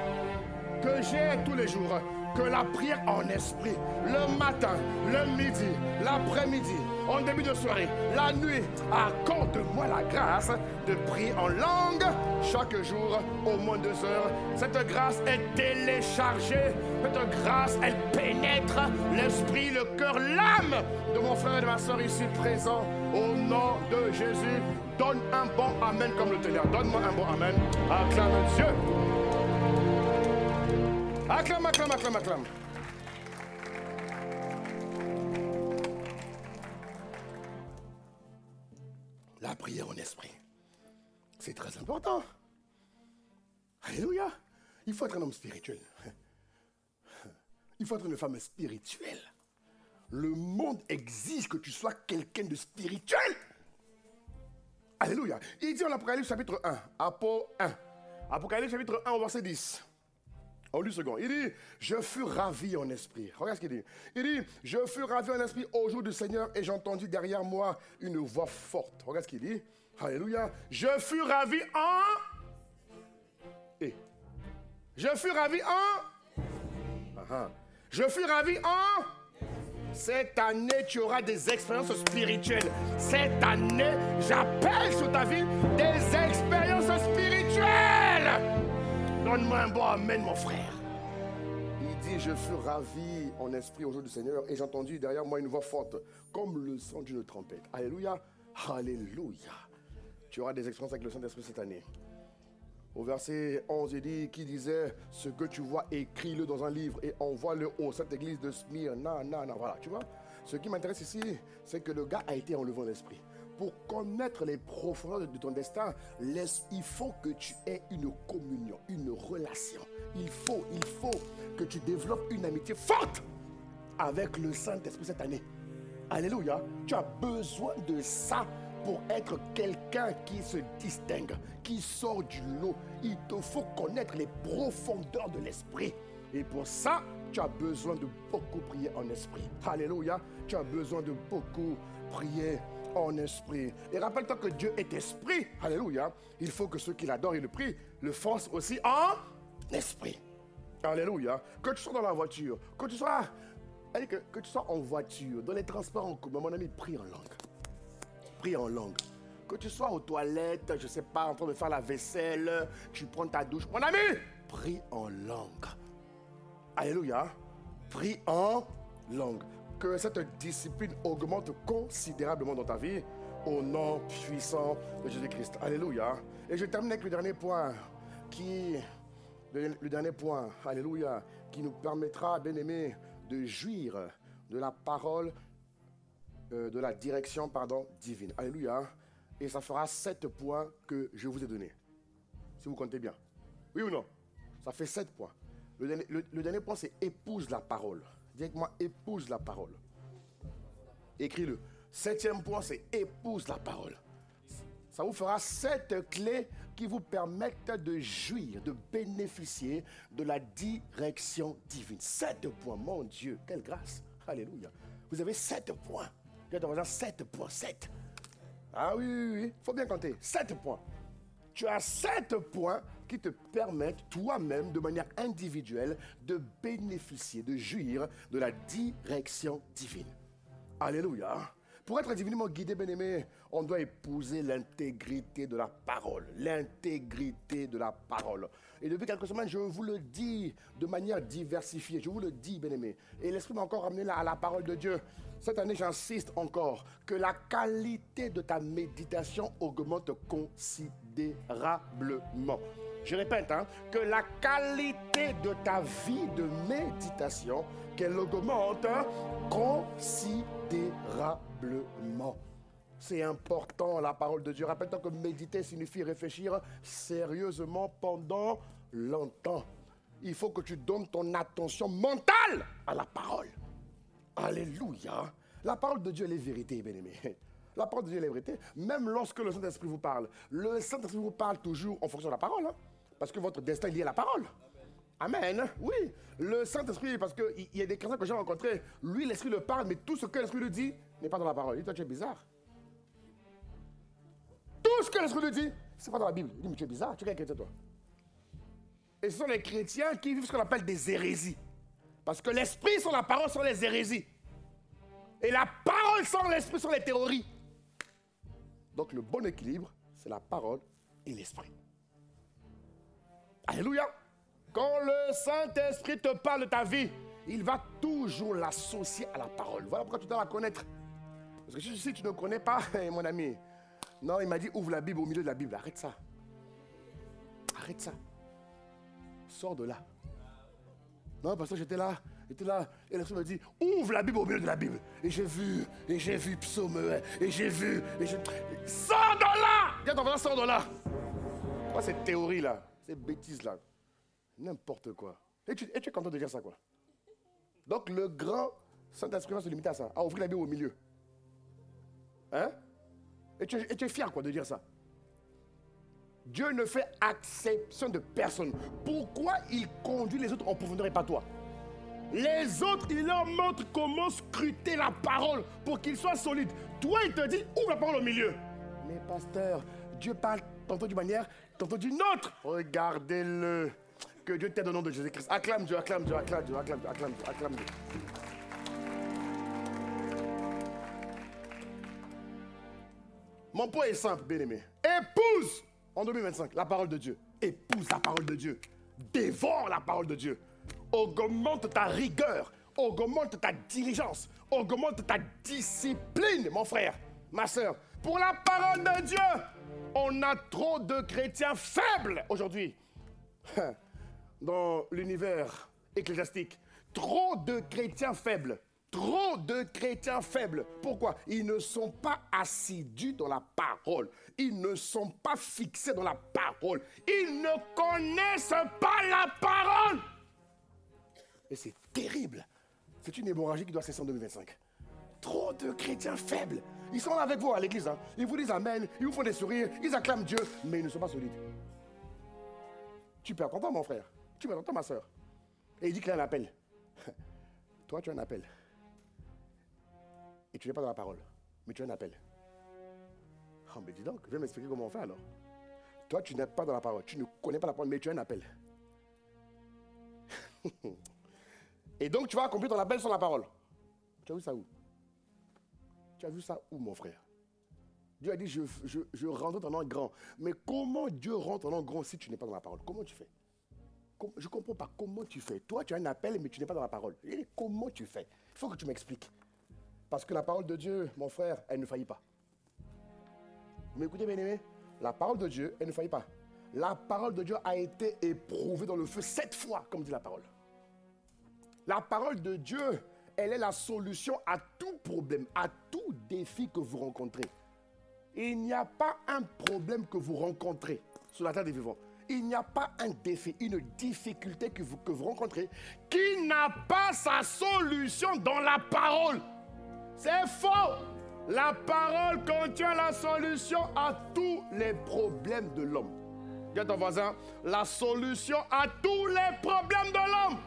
que j'ai tous les jours. Que la prière en esprit, le matin, le midi, l'après-midi, en début de soirée, la nuit, accorde-moi la grâce de prier en langue chaque jour, au moins 2 heures. Cette grâce est téléchargée, cette grâce, elle pénètre l'esprit, le cœur, l'âme de mon frère et de ma soeur ici présents. Au nom de Jésus, donne un bon amen comme le ténor. Donne-moi un bon amen. Acclame Dieu. Acclame, acclame, acclame, acclame. La prière en esprit, c'est très important. Alléluia. Il faut être un homme spirituel. Il faut être une femme spirituelle. Le monde exige que tu sois quelqu'un de spirituel. Alléluia. Il dit en Apocalypse chapitre 1, Apocalypse chapitre 1 au verset 10. En 8 secondes. Il dit, je fus ravi en esprit. Regarde ce qu'il dit. Il dit, je fus ravi en esprit au jour du Seigneur et j'ai entendu derrière moi une voix forte. Regarde ce qu'il dit. Alléluia. Je fus ravi en... Je fus ravi en... Je fus ravi en... Cette année, tu auras des expériences spirituelles. Cette année, j'appelle sur ta vie des expériences spirituelles. Donne-moi un bon amen, mon frère. Il dit, je fus ravi en esprit au jour du Seigneur et j'ai entendu derrière moi une voix forte, comme le son d'une trompette. Alléluia, alléluia. Tu auras des expériences avec le Saint-Esprit cette année. Au verset 11, il dit, qui disait, ce que tu vois, écris-le dans un livre et envoie-le au cette église de Smyrna. Voilà, tu vois. Ce qui m'intéresse ici, c'est que le gars a été enlevé en esprit. Pour connaître les profondeurs de ton destin, il faut que tu aies une communion, une relation. Il faut que tu développes une amitié forte avec le Saint-Esprit cette année. Alléluia. Tu as besoin de ça pour être quelqu'un qui se distingue, qui sort du lot. Il te faut connaître les profondeurs de l'esprit. Et pour ça, tu as besoin de beaucoup prier en esprit. Alléluia. Tu as besoin de beaucoup prier en esprit. Et rappelle-toi que Dieu est esprit. Alléluia. Il faut que ceux qui l'adorent et le prient le fassent aussi en esprit. Alléluia. Que tu sois dans la voiture, que tu sois en voiture, dans les transports en commun, mon ami, prie en langue. Prie en langue. Que tu sois aux toilettes, je ne sais pas, en train de faire la vaisselle, tu prends ta douche. Mon ami, prie en langue. Alléluia. Prie en langue. Que cette discipline augmente considérablement dans ta vie au nom puissant de Jésus-Christ. Alléluia. Et je termine avec le dernier point alléluia, qui nous permettra, bien aimé, de jouir de la parole, de la direction, divine. Alléluia. Et ça fera 7 points que je vous ai donnés. Si vous comptez bien. Oui ou non? Ça fait 7 points. Le dernier point, c'est épouse la parole. Dis avec moi, épouse la parole. Écris-le. 7e point, c'est épouse la parole. Ça vous fera 7 clés qui vous permettent de jouir, de bénéficier de la direction divine. 7 points, mon Dieu, quelle grâce. Alléluia. Vous avez 7 points. Vous avez 7 points, 7. Ah oui, il faut bien compter. 7 points. Tu as 7 points qui te permettent toi-même, de manière individuelle, de bénéficier, de jouir de la direction divine. Alléluia. Pour être divinement guidé, bien-aimé, on doit épouser l'intégrité de la parole. L'intégrité de la parole. Et depuis quelques semaines, je vous le dis de manière diversifiée. Je vous le dis, bien-aimé. Et l'Esprit m'a encore ramené là à la parole de Dieu. Cette année, j'insiste encore que la qualité de ta méditation augmente considérablement. Je répète, que la qualité de ta vie de méditation, qu'elle augmente considérablement. C'est important, la parole de Dieu. Rappelle-toi que méditer signifie réfléchir sérieusement pendant longtemps. Il faut que tu donnes ton attention mentale à la parole. Alléluia. La parole de Dieu, elle est vérité, bien-aimé. La parole de Dieu, elle est vérité. Même lorsque le Saint-Esprit vous parle, le Saint-Esprit vous parle toujours en fonction de la parole. Parce que votre destin est lié à la parole. Amen. Oui. Le Saint-Esprit, parce qu'il y a des chrétiens que j'ai rencontrés, lui, l'Esprit le parle, mais tout ce que l'Esprit lui dit n'est pas dans la parole. Il dit, toi, tu es bizarre. Tout ce que l'Esprit lui dit, c'est pas dans la Bible. Il dit, mais tu es bizarre, tu es quel chrétien, toi? Et ce sont les chrétiens qui vivent ce qu'on appelle des hérésies. Parce que l'Esprit sans la parole sont les hérésies. Et la parole sans l'Esprit sont les théories. Donc le bon équilibre, c'est la parole et l'Esprit. Alléluia. Quand le Saint-Esprit te parle de ta vie, il va toujours l'associer à la parole. Voilà pourquoi tu dois la connaître. Parce que si tu ne connais pas, mon ami, non, il m'a dit ouvre la Bible au milieu de la Bible. Arrête ça. Arrête ça. Sors de là. Non, parce que j'étais là, et l'Esprit me dit, ouvre la Bible au milieu de la Bible. Et j'ai vu Psaume, Sors de là. Viens ton voisin, sors de là. Quoi, cette théorie-là, ces bêtises-là, n'importe quoi. Et tu es content de dire ça, quoi. Donc, le grand Saint-Esprit va se limiter à ça, à ouvrir la Bible au milieu. Hein? Et tu es fier, quoi, de dire ça. Dieu ne fait exception de personne. Pourquoi il conduit les autres en profondeur et pas toi? Les autres, il leur montre comment scruter la parole pour qu'ils soient solides. Toi, il te dit, ouvre la parole au milieu. Mais pasteur, Dieu parle tantôt d'une manière, tantôt d'une autre. Regardez-le. Que Dieu t'aide au nom de Jésus-Christ. Acclame Dieu, acclame Dieu, acclame Dieu, acclame Dieu, acclame Dieu, acclame Dieu. Mon point est simple, bien-aimé. Épouse en 2025 la parole de Dieu. Épouse la parole de Dieu. Dévore la parole de Dieu. Augmente ta rigueur. Augmente ta diligence. Augmente ta discipline, mon frère, ma soeur. Pour la parole de Dieu, on a trop de chrétiens faibles aujourd'hui. Dans l'univers ecclésiastique. Trop de chrétiens faibles. Trop de chrétiens faibles. Pourquoi? Ils ne sont pas assidus dans la parole. Ils ne sont pas fixés dans la parole. Ils ne connaissent pas la parole. Et c'est terrible. C'est une hémorragie qui doit cesser en 2025. Trop de chrétiens faibles. Ils sont là avec vous à l'église. Ils vous disent amen. Ils vous font des sourires. Ils acclament Dieu. Mais ils ne sont pas solides. Tu perds ton temps, mon frère. Tu perds ton temps, ma soeur. Et il dit qu'il a un appel. Toi, tu as un appel. Et tu n'es pas dans la parole, mais tu as un appel. Oh, mais dis donc, viens m'expliquer comment on fait alors. Toi, tu n'es pas dans la parole, tu ne connais pas la parole, mais tu as un appel. Et donc, tu vas accomplir ton appel sans la parole. Tu as vu ça où? Tu as vu ça où, mon frère? Dieu a dit, je rentre en nom grand. Mais comment Dieu rentre en nom grand si tu n'es pas dans la parole? Comment tu fais? Je ne comprends pas comment tu fais. Toi, tu as un appel, mais tu n'es pas dans la parole. Et comment tu fais? Il faut que tu m'expliques. Parce que la parole de Dieu, mon frère, elle ne faillit pas. Mais écoutez, bien aimé, la parole de Dieu, elle ne faillit pas. La parole de Dieu a été éprouvée dans le feu 7 fois, comme dit la parole. La parole de Dieu, elle est la solution à tout problème, à tout défi que vous rencontrez. Il n'y a pas un problème que vous rencontrez sur la terre des vivants. Il n'y a pas un défi, une difficulté que vous rencontrez qui n'a pas sa solution dans la parole. C'est faux. La parole contient la solution à tous les problèmes de l'homme. Dis à ton voisin, la solution à tous les problèmes de l'homme.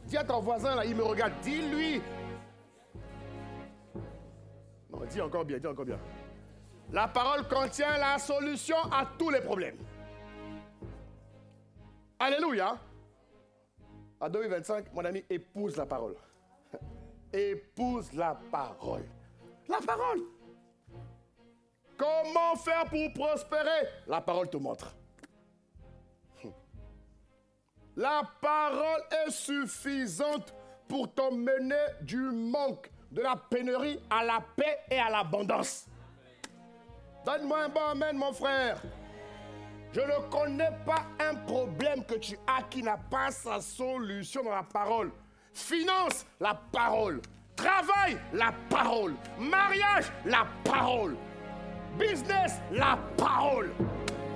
Dis à ton voisin, là, il me regarde, dis-lui. Non, dis encore bien, dis encore bien. La parole contient la solution à tous les problèmes. Alléluia. À 2025, mon ami, épouse la parole. Épouse la parole. La parole. Comment faire pour prospérer? La parole te montre. La parole est suffisante pour t'emmener du manque, de la pénurie à la paix et à l'abondance. Donne-moi un bon amen, mon frère. Je ne connais pas un problème que tu as qui n'a pas sa solution dans la parole. Finance, la parole. Travail, la parole. Mariage, la parole. Business, la parole.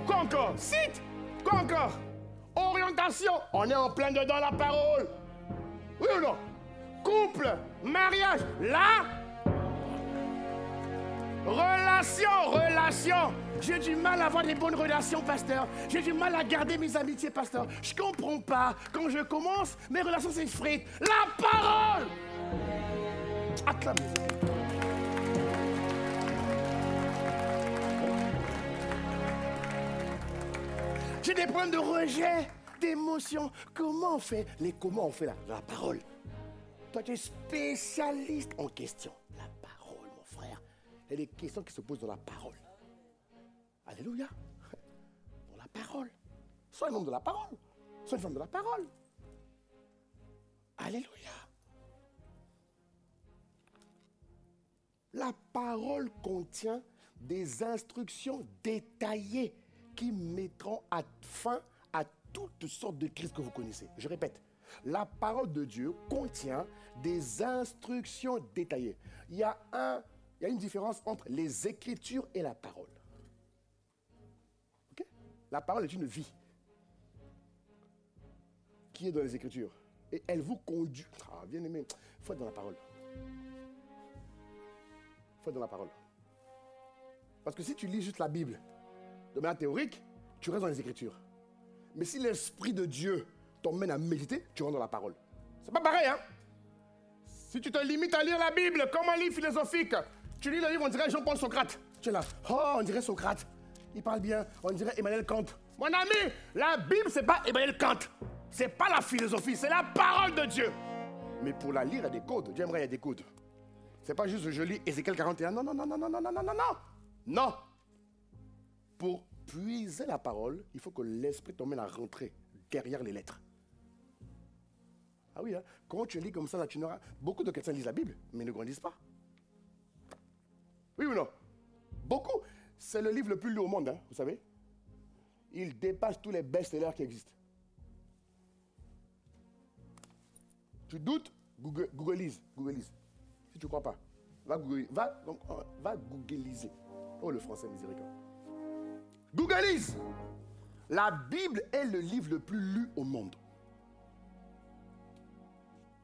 Quoi encore? Site, quoi encore? Orientation, on est en plein dedans la parole. Oui ou non? Couple, mariage, la relation. J'ai du mal à avoir des bonnes relations, pasteur. J'ai du mal à garder mes amitiés, pasteur. Je comprends pas. Quand je commence, mes relations s'effritent. La parole. Acclame. J'ai des problèmes de rejet, d'émotion. Comment on fait la parole? Toi, tu es spécialiste en questions. La parole, mon frère. Il y a des questions qui se posent dans la parole. Alléluia. Dans la parole. Sois un homme de la parole. Sois une femme de la parole. Alléluia. La parole contient des instructions détaillées qui mettront fin à toutes sortes de crises que vous connaissez. Je répète, la parole de Dieu contient des instructions détaillées. Il y a une différence entre les Écritures et la parole. Okay? La parole est une vie qui est dans les Écritures. Et elle vous conduit. Ah, bien aimé, il faut être dans la parole. Il faut être dans la parole. Parce que si tu lis juste la Bible de manière théorique, tu restes dans les Écritures. Mais si l'Esprit de Dieu t'emmène à méditer, tu rentres dans la parole. C'est pas pareil, hein? Si tu te limites à lire la Bible comme un livre philosophique, tu lis le livre, on dirait Jean-Paul Socrate. Tu es là, oh, on dirait Socrate. Il parle bien, on dirait Emmanuel Kant. Mon ami, la Bible, c'est pas Emmanuel Kant. C'est pas la philosophie, c'est la parole de Dieu. Mais pour la lire, il y a des codes. J'aimerais, il y a des codes. C'est pas juste je lis Ézéchiel 41. Non. Non. Pour puiser la parole, il faut que l'Esprit t'emmène à rentrer derrière les lettres. Ah oui, hein? Quand tu lis comme ça, là, tu n'auras... Beaucoup de chrétiens lisent la Bible, mais ne grandissent pas. Oui ou non? Beaucoup. C'est le livre le plus lu au monde, hein, vous savez. Il dépasse tous les best-sellers qui existent. Tu doutes? Googlise. Si tu ne crois pas, va googliser. Oh, le français miséricorde. Googlise. La Bible est le livre le plus lu au monde.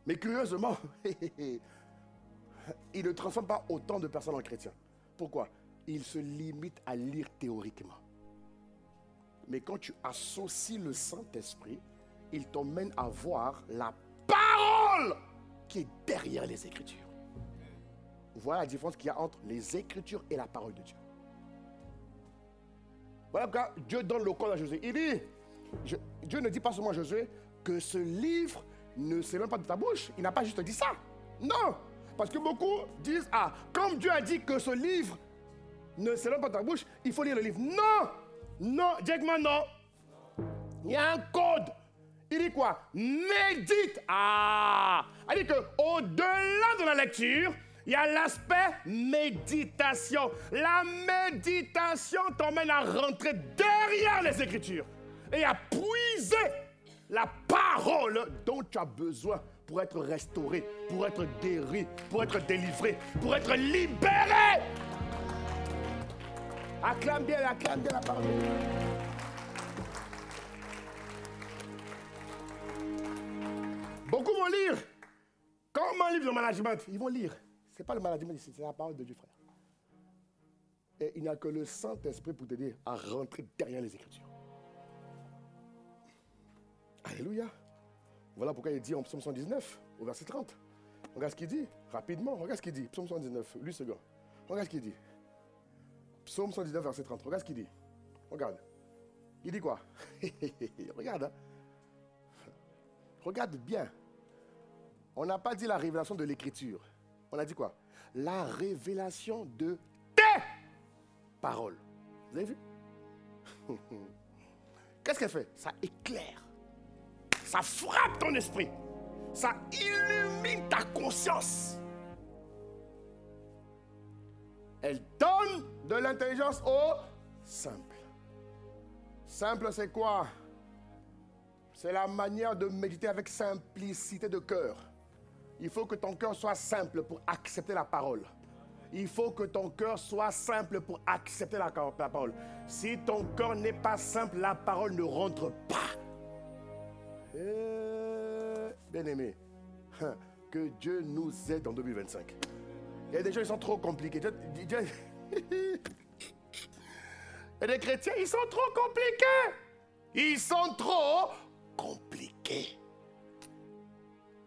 Mais curieusement, il ne transforme pas autant de personnes en chrétiens. Pourquoi? Il se limite à lire théoriquement. Mais quand tu associes le Saint-Esprit, il t'emmène à voir la parole qui est derrière les Écritures. Voilà la différence qu'il y a entre les Écritures et la parole de Dieu. Voilà pourquoi Dieu donne le code à Josué. Il dit, Dieu ne dit pas seulement à Josué que ce livre ne s'éloigne pas de ta bouche. Il n'a pas juste dit ça. Non. Parce que beaucoup disent, ah, comme Dieu a dit que ce livre ne s'éloigne pas de ta bouche, il faut lire le livre. Non, directement non. Il y a un code. Il dit quoi? Médite. Ah, il dit qu'au-delà de la lecture, il y a l'aspect méditation. La méditation t'emmène à rentrer derrière les Écritures et à puiser la parole dont tu as besoin pour être restauré, pour être guéri, pour être délivré, pour être libéré. Acclame bien la parole. Beaucoup vont lire. Comme un livre de management, ils vont lire. Ce n'est pas le management ici, c'est la parole de Dieu, frère. Et il n'y a que le Saint-Esprit pour t'aider à rentrer derrière les Écritures. Alléluia. Voilà pourquoi il dit en psaume 119, au verset 30. Regarde ce qu'il dit, rapidement, regarde ce qu'il dit. Psaume 119, lui ce gars. Regarde ce qu'il dit. Psaume 119, verset 30, regarde ce qu'il dit. Regarde. Il dit quoi? Regarde, hein. Regarde bien. On n'a pas dit la révélation de l'Écriture. On a dit quoi? la révélation de tes paroles. Vous avez vu? Qu'est-ce qu'elle fait? Ça éclaire. Ça frappe ton esprit. Ça illumine ta conscience. Elle donne de l'intelligence au simple. Simple, c'est quoi? C'est la manière de méditer avec simplicité de cœur. Il faut que ton cœur soit simple pour accepter la parole. Il faut que ton cœur soit simple pour accepter la parole. Si ton cœur n'est pas simple, la parole ne rentre pas. Bien-aimé, que Dieu nous aide en 2025. Il y a des gens qui sont trop compliqués. Il y a des chrétiens, ils sont trop compliqués. Ils sont trop compliqués.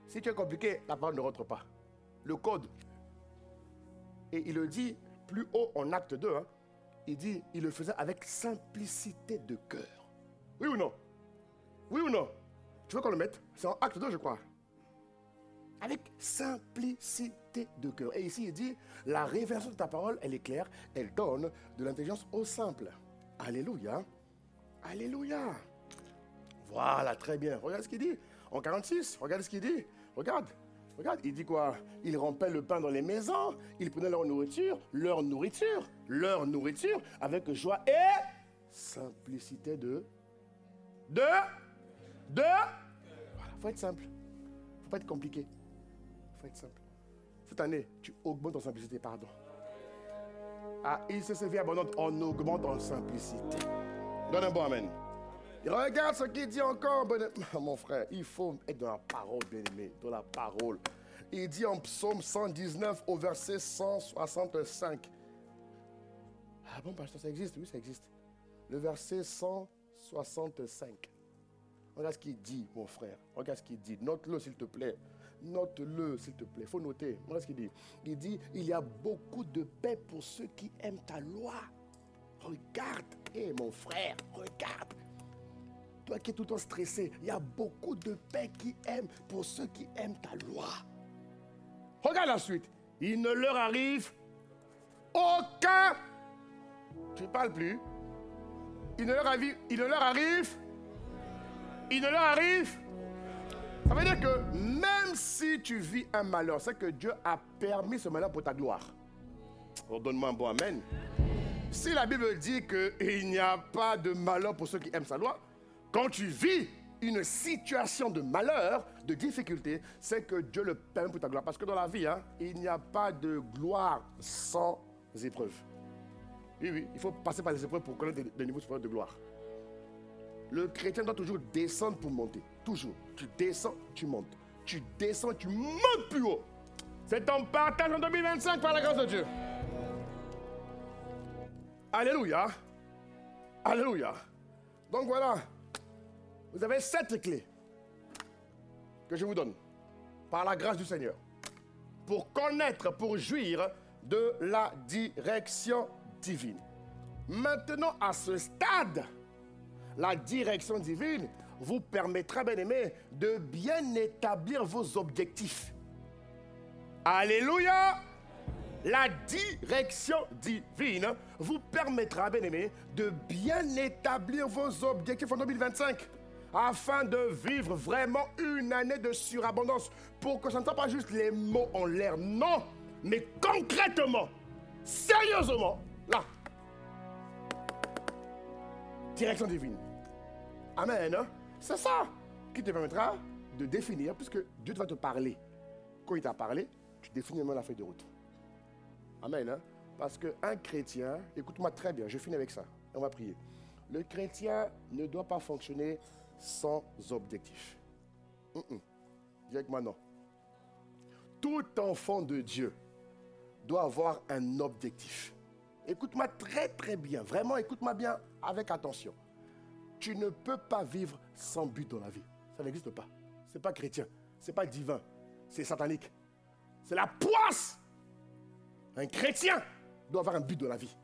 Si tu es compliqué, la parole ne rentre pas. Le code. Et il le dit plus haut en acte 2. Hein, il dit, il le faisait avec simplicité de cœur. Oui ou non? Oui ou non? Tu veux qu'on le mette? C'est en acte 2, je crois. Avec simplicité de cœur. Et ici, il dit, la révélation de ta parole, elle est claire, elle donne de l'intelligence au simple. Alléluia. Alléluia. Voilà, très bien. Regarde ce qu'il dit. En 46, regarde ce qu'il dit. Regarde, il dit quoi? Il rompait le pain dans les maisons, il prenait leur nourriture, avec joie et simplicité voilà, faut être simple. Faut pas être compliqué. Faut être simple. Cette année, tu augmentes en simplicité, pardon. Ah, il se servit abondante, on augmente en simplicité. Donne un bon amen. Et regarde ce qu'il dit encore, mon frère. Il faut être dans la parole, bien-aimé, dans la parole. Il dit en psaume 119 au verset 165. Ah bon, pasteur, ça existe? Oui, ça existe. Le verset 165. Regarde ce qu'il dit, mon frère. Regarde ce qu'il dit. Note-le, s'il te plaît. Note-le, s'il te plaît. Il faut noter. Regarde ce qu'il dit. Il dit, il y a beaucoup de paix pour ceux qui aiment ta loi. Regarde, mon frère, regarde. Toi qui es tout le temps stressé, il y a beaucoup de paix qui aiment pour ceux qui aiment ta loi. Regarde la suite. Il ne leur arrive aucun... Tu ne parles plus. Il ne leur arrive. Ça veut dire que même si tu vis un malheur, c'est que Dieu a permis ce malheur pour ta gloire. Oh, donne-moi un bon amen. Si la Bible dit qu'il n'y a pas de malheur pour ceux qui aiment sa loi, quand tu vis une situation de malheur, de difficulté, c'est que Dieu le permet pour ta gloire. Parce que dans la vie, hein, il n'y a pas de gloire sans épreuve. Oui, il faut passer par les épreuves pour connaître des niveaux supérieurs de gloire. Le chrétien doit toujours descendre pour monter. Toujours. Tu descends, tu montes. Tu descends, tu montes plus haut. C'est ton partage en 2025 par la grâce de Dieu. Alléluia. Alléluia. Donc voilà. Vous avez 7 clés que je vous donne par la grâce du Seigneur pour connaître, pour jouir de la direction divine. Maintenant, à ce stade, la direction divine vous permettra, bien aimé, de bien établir vos objectifs. Alléluia! La direction divine vous permettra, bien aimé, de bien établir vos objectifs en 2025 afin de vivre vraiment une année de surabondance pour que ça ne soit pas juste les mots en l'air, non, mais concrètement, sérieusement, là. Direction divine. Amen. Hein? C'est ça qui te permettra de définir, puisque Dieu va te parler. Quand il t'a parlé, tu définis même la feuille de route. Amen. Hein? Parce qu'un chrétien, écoute-moi très bien, je finis avec ça. On va prier. Le chrétien ne doit pas fonctionner sans objectif. Dis avec moi non. Tout enfant de Dieu doit avoir un objectif. Écoute-moi très très bien, vraiment écoute-moi bien avec attention. Tu ne peux pas vivre sans but dans la vie. Ça n'existe pas. Ce n'est pas chrétien, ce n'est pas divin, c'est satanique. C'est la poisse. Un chrétien doit avoir un but dans la vie.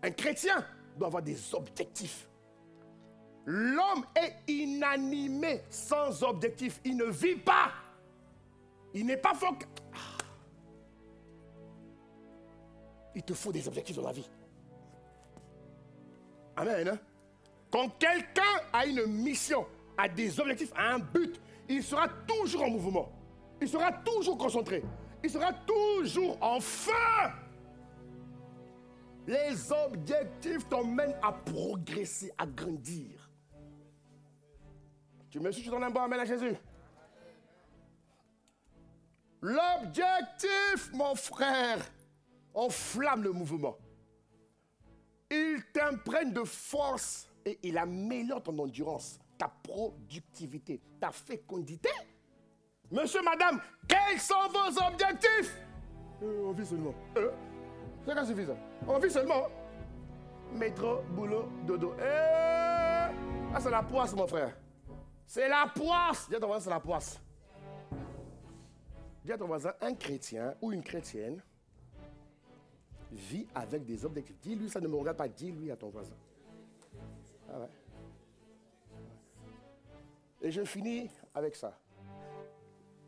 Un chrétien doit avoir des objectifs. L'homme est inanimé sans objectif. Il ne vit pas. Il n'est pas focalisé. il te faut des objectifs dans la vie. Amen. Hein? Quand quelqu'un a une mission, a des objectifs, a un but, il sera toujours en mouvement. Il sera toujours concentré. Il sera toujours en feu. Les objectifs t'emmènent à progresser, à grandir. Tu me suis, tu donnes un bon amen à Jésus. L'objectif, mon frère, enflamme le mouvement. Il t'imprègne de force et il améliore ton endurance, ta productivité, ta fécondité. Monsieur, madame, quels sont vos objectifs? On vit seulement. C'est pas suffisant. On vit seulement. Métro, boulot, dodo. Ah, c'est la poisse, mon frère. C'est la poisse. Dis à ton voisin, c'est la poisse. Dis à ton voisin, un chrétien ou une chrétienne vit avec des objectifs. Dis-lui, ça ne me regarde pas. Dis-lui à ton voisin. Ah ouais. Et je finis avec ça.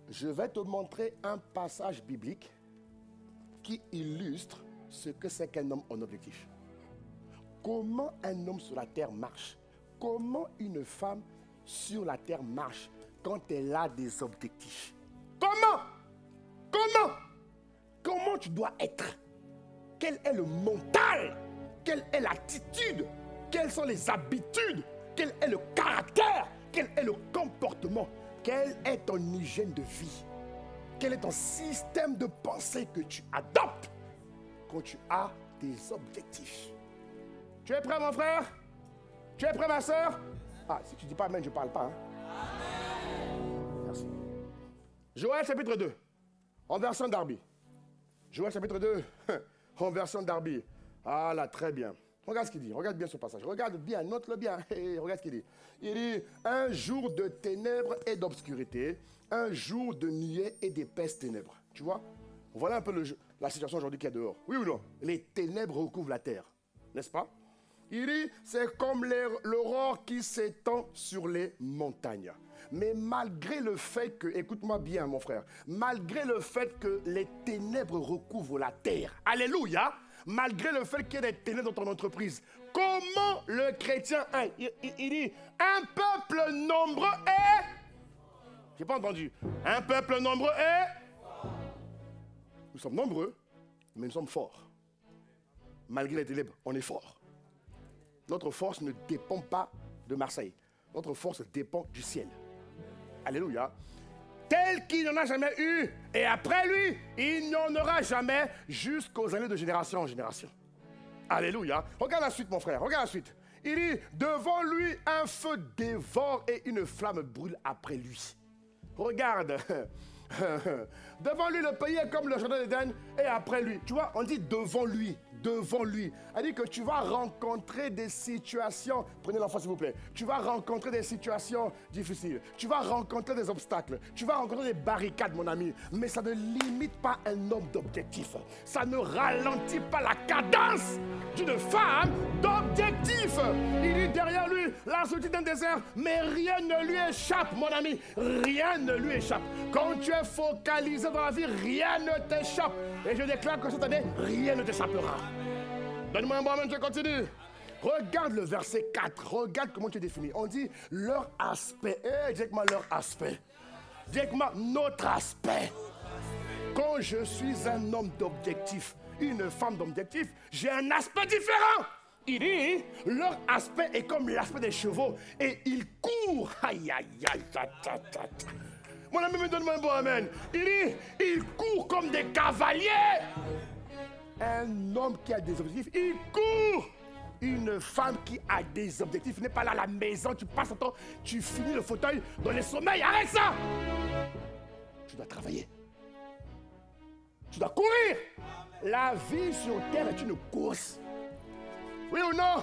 Je vais te montrer un passage biblique qui illustre ce que c'est qu'un homme en objectif. Comment un homme sur la terre marche. Comment une femme sur la terre marche quand elle a des objectifs. Comment tu dois être? Quel est le mental? Quelle est l'attitude? Quelles sont les habitudes? Quel est le caractère? Quel est le comportement? Quelle est ton hygiène de vie? Quel est ton système de pensée que tu adoptes quand tu as des objectifs? Tu es prêt, mon frère? Tu es prêt, ma soeur? Ah, si tu ne dis pas amen, je ne parle pas. Hein? Merci. Joël chapitre 2, en version Darby. Joël chapitre 2, en version Darby. Ah là, très bien. Regarde ce qu'il dit. Regarde bien ce passage. Regarde bien, note-le bien. Regarde ce qu'il dit. Il dit, un jour de ténèbres et d'obscurité, un jour de nuée et d'épaisses ténèbres. Tu vois? Voilà un peu la situation aujourd'hui qu'il y a dehors. Oui ou non? Les ténèbres recouvrent la terre. N'est-ce pas? Il dit, c'est comme l'aurore qui s'étend sur les montagnes. Mais malgré le fait que, écoute-moi bien mon frère, malgré le fait que les ténèbres recouvrent la terre, alléluia, malgré le fait qu'il y ait des ténèbres dans ton entreprise, comment le chrétien, il dit, un peuple nombreux est... J'ai pas entendu. Un peuple nombreux est... Nous sommes nombreux, mais nous sommes forts. Malgré les ténèbres, on est forts. Notre force ne dépend pas de Marseille. Notre force dépend du ciel. Alléluia. Tel qu'il n'en a jamais eu. Et après lui, il n'y en aura jamais jusqu'aux années de génération en génération. Alléluia. Regarde la suite, mon frère. Regarde la suite. Il dit, devant lui, un feu dévore et une flamme brûle après lui. Regarde. Devant lui, le pays est comme le jardin d'Éden et après lui. Tu vois, on dit devant lui. Devant lui. Elle dit que tu vas rencontrer des situations. Prenez l'enfant s'il vous plaît. Tu vas rencontrer des situations difficiles. Tu vas rencontrer des obstacles. Tu vas rencontrer des barricades, mon ami. Mais ça ne limite pas un homme d'objectif. Ça ne ralentit pas la cadence d'une femme d'objectif. Il dit derrière lui la solitude d'un désert. Mais rien ne lui échappe, mon ami. Rien ne lui échappe. Quand tu es focalisé dans la vie, rien ne t'échappe. Et je déclare que cette année, rien ne t'échappera. Donne-moi un bon amen, je continue. Regarde le verset 4. Regarde comment tu es défini. On dit leur aspect. Dis-moi leur aspect. Dis-moi notre aspect. Quand je suis un homme d'objectif, une femme d'objectif, j'ai un aspect différent. Il dit, leur aspect est comme l'aspect des chevaux. Et ils courent. Aïe, aïe, aïe, mon ami me donne-moi un bon amen. Il dit, ils courent comme des cavaliers. Un homme qui a des objectifs, il court. Une femme qui a des objectifs n'est pas là à la maison, tu passes ton temps, tu finis le fauteuil dans le sommeil. Arrête ça. Tu dois travailler. Tu dois courir. La vie sur terre est une course. Oui ou non?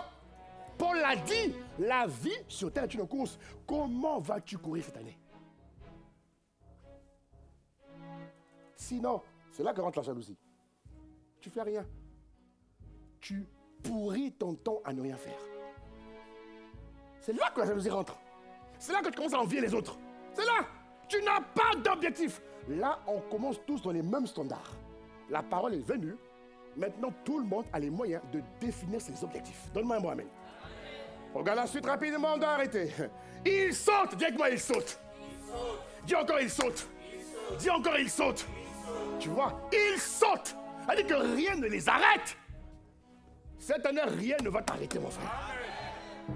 Paul l'a dit, la vie sur terre est une course. Comment vas-tu courir cette année? Sinon, c'est là que rentre la jalousie. Tu fais rien. Tu pourris ton temps à ne rien faire. C'est là que la jalousie rentre. C'est là que tu commences à envier les autres. C'est là. Tu n'as pas d'objectif. Là, on commence tous dans les mêmes standards. La parole est venue. Maintenant, tout le monde a les moyens de définir ses objectifs. Donne-moi un mot, amen. Regarde la suite rapidement, on doit arrêter. Il saute, dis avec moi, il saute. Dis encore, il saute. Dis encore, il saute. Tu vois, il saute. Ça dit que rien ne les arrête. Cette année, rien ne va t'arrêter, mon frère.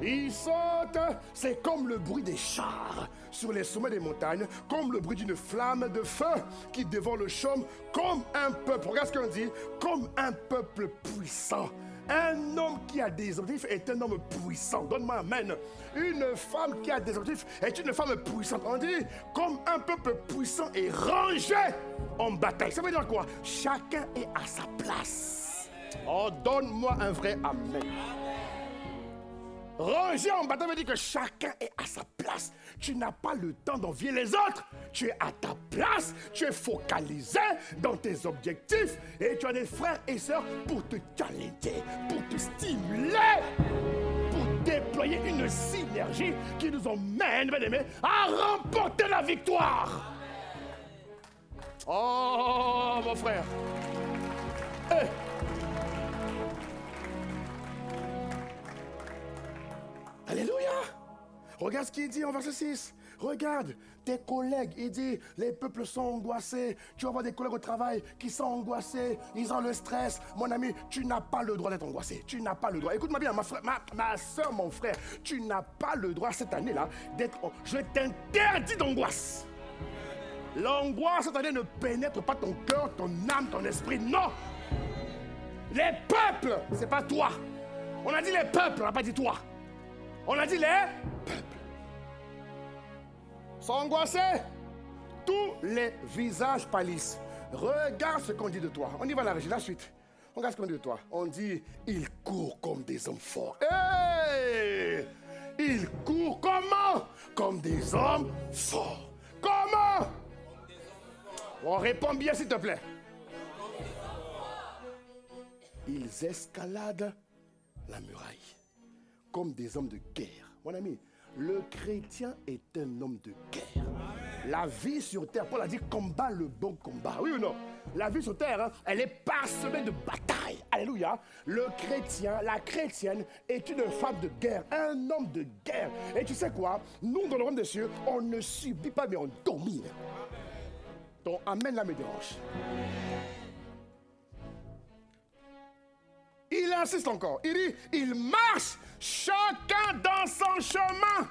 Il saute, c'est comme le bruit des chars sur les sommets des montagnes, comme le bruit d'une flamme de feu qui dévore le chaume, comme un peuple, regarde ce qu'on dit, comme un peuple puissant. Un homme qui a des objectifs est un homme puissant. Donne-moi amen. Une femme qui a des objectifs est une femme puissante. On dit, comme un peuple puissant et rangé en bataille. Ça veut dire quoi? Chacun est à sa place. Oh, donne-moi un vrai amen. Rangé en bataille veut dire que chacun est à sa place. Tu n'as pas le temps d'envier les autres. Tu es à ta place. Tu es focalisé dans tes objectifs. Et tu as des frères et sœurs pour te challenger, pour te stimuler, pour déployer une synergie qui nous emmène, bien aimés, à remporter la victoire. Oh, mon frère. Hey. Alléluia! Regarde ce qu'il dit en verset 6. Regarde, tes collègues, il dit, les peuples sont angoissés. Tu vas voir des collègues au travail qui sont angoissés. Ils ont le stress. Mon ami, tu n'as pas le droit d'être angoissé. Tu n'as pas le droit. Écoute-moi bien, ma soeur, mon frère, tu n'as pas le droit cette année-là d'être... Je t'interdis d'angoisse. L'angoisse cette année ne pénètre pas ton cœur, ton âme, ton esprit. Non! Les peuples, c'est pas toi. On a dit les peuples, on n'a pas dit toi. On a dit les peuples sont angoissés. Tous les visages pâlissent. Regarde ce qu'on dit de toi. On y va la régie, la suite. Regarde ce qu'on dit de toi. On dit, ils courent comme des hommes forts. Hey! Ils courent comment? Comme des hommes forts. Comment? On répond bien s'il te plaît. Ils escaladent la muraille comme des hommes de guerre. Mon ami, le chrétien est un homme de guerre. La vie sur terre, Paul a dit, combat le bon combat. Oui ou non? La vie sur terre, hein, elle est parsemée de batailles. Alléluia. Le chrétien, la chrétienne est une femme de guerre, un homme de guerre. Et tu sais quoi? Nous, dans le royaume des cieux, on ne subit pas, mais on domine. Ton amen là me dérange. Il insiste encore. Il dit, il marche chacun dans son chemin.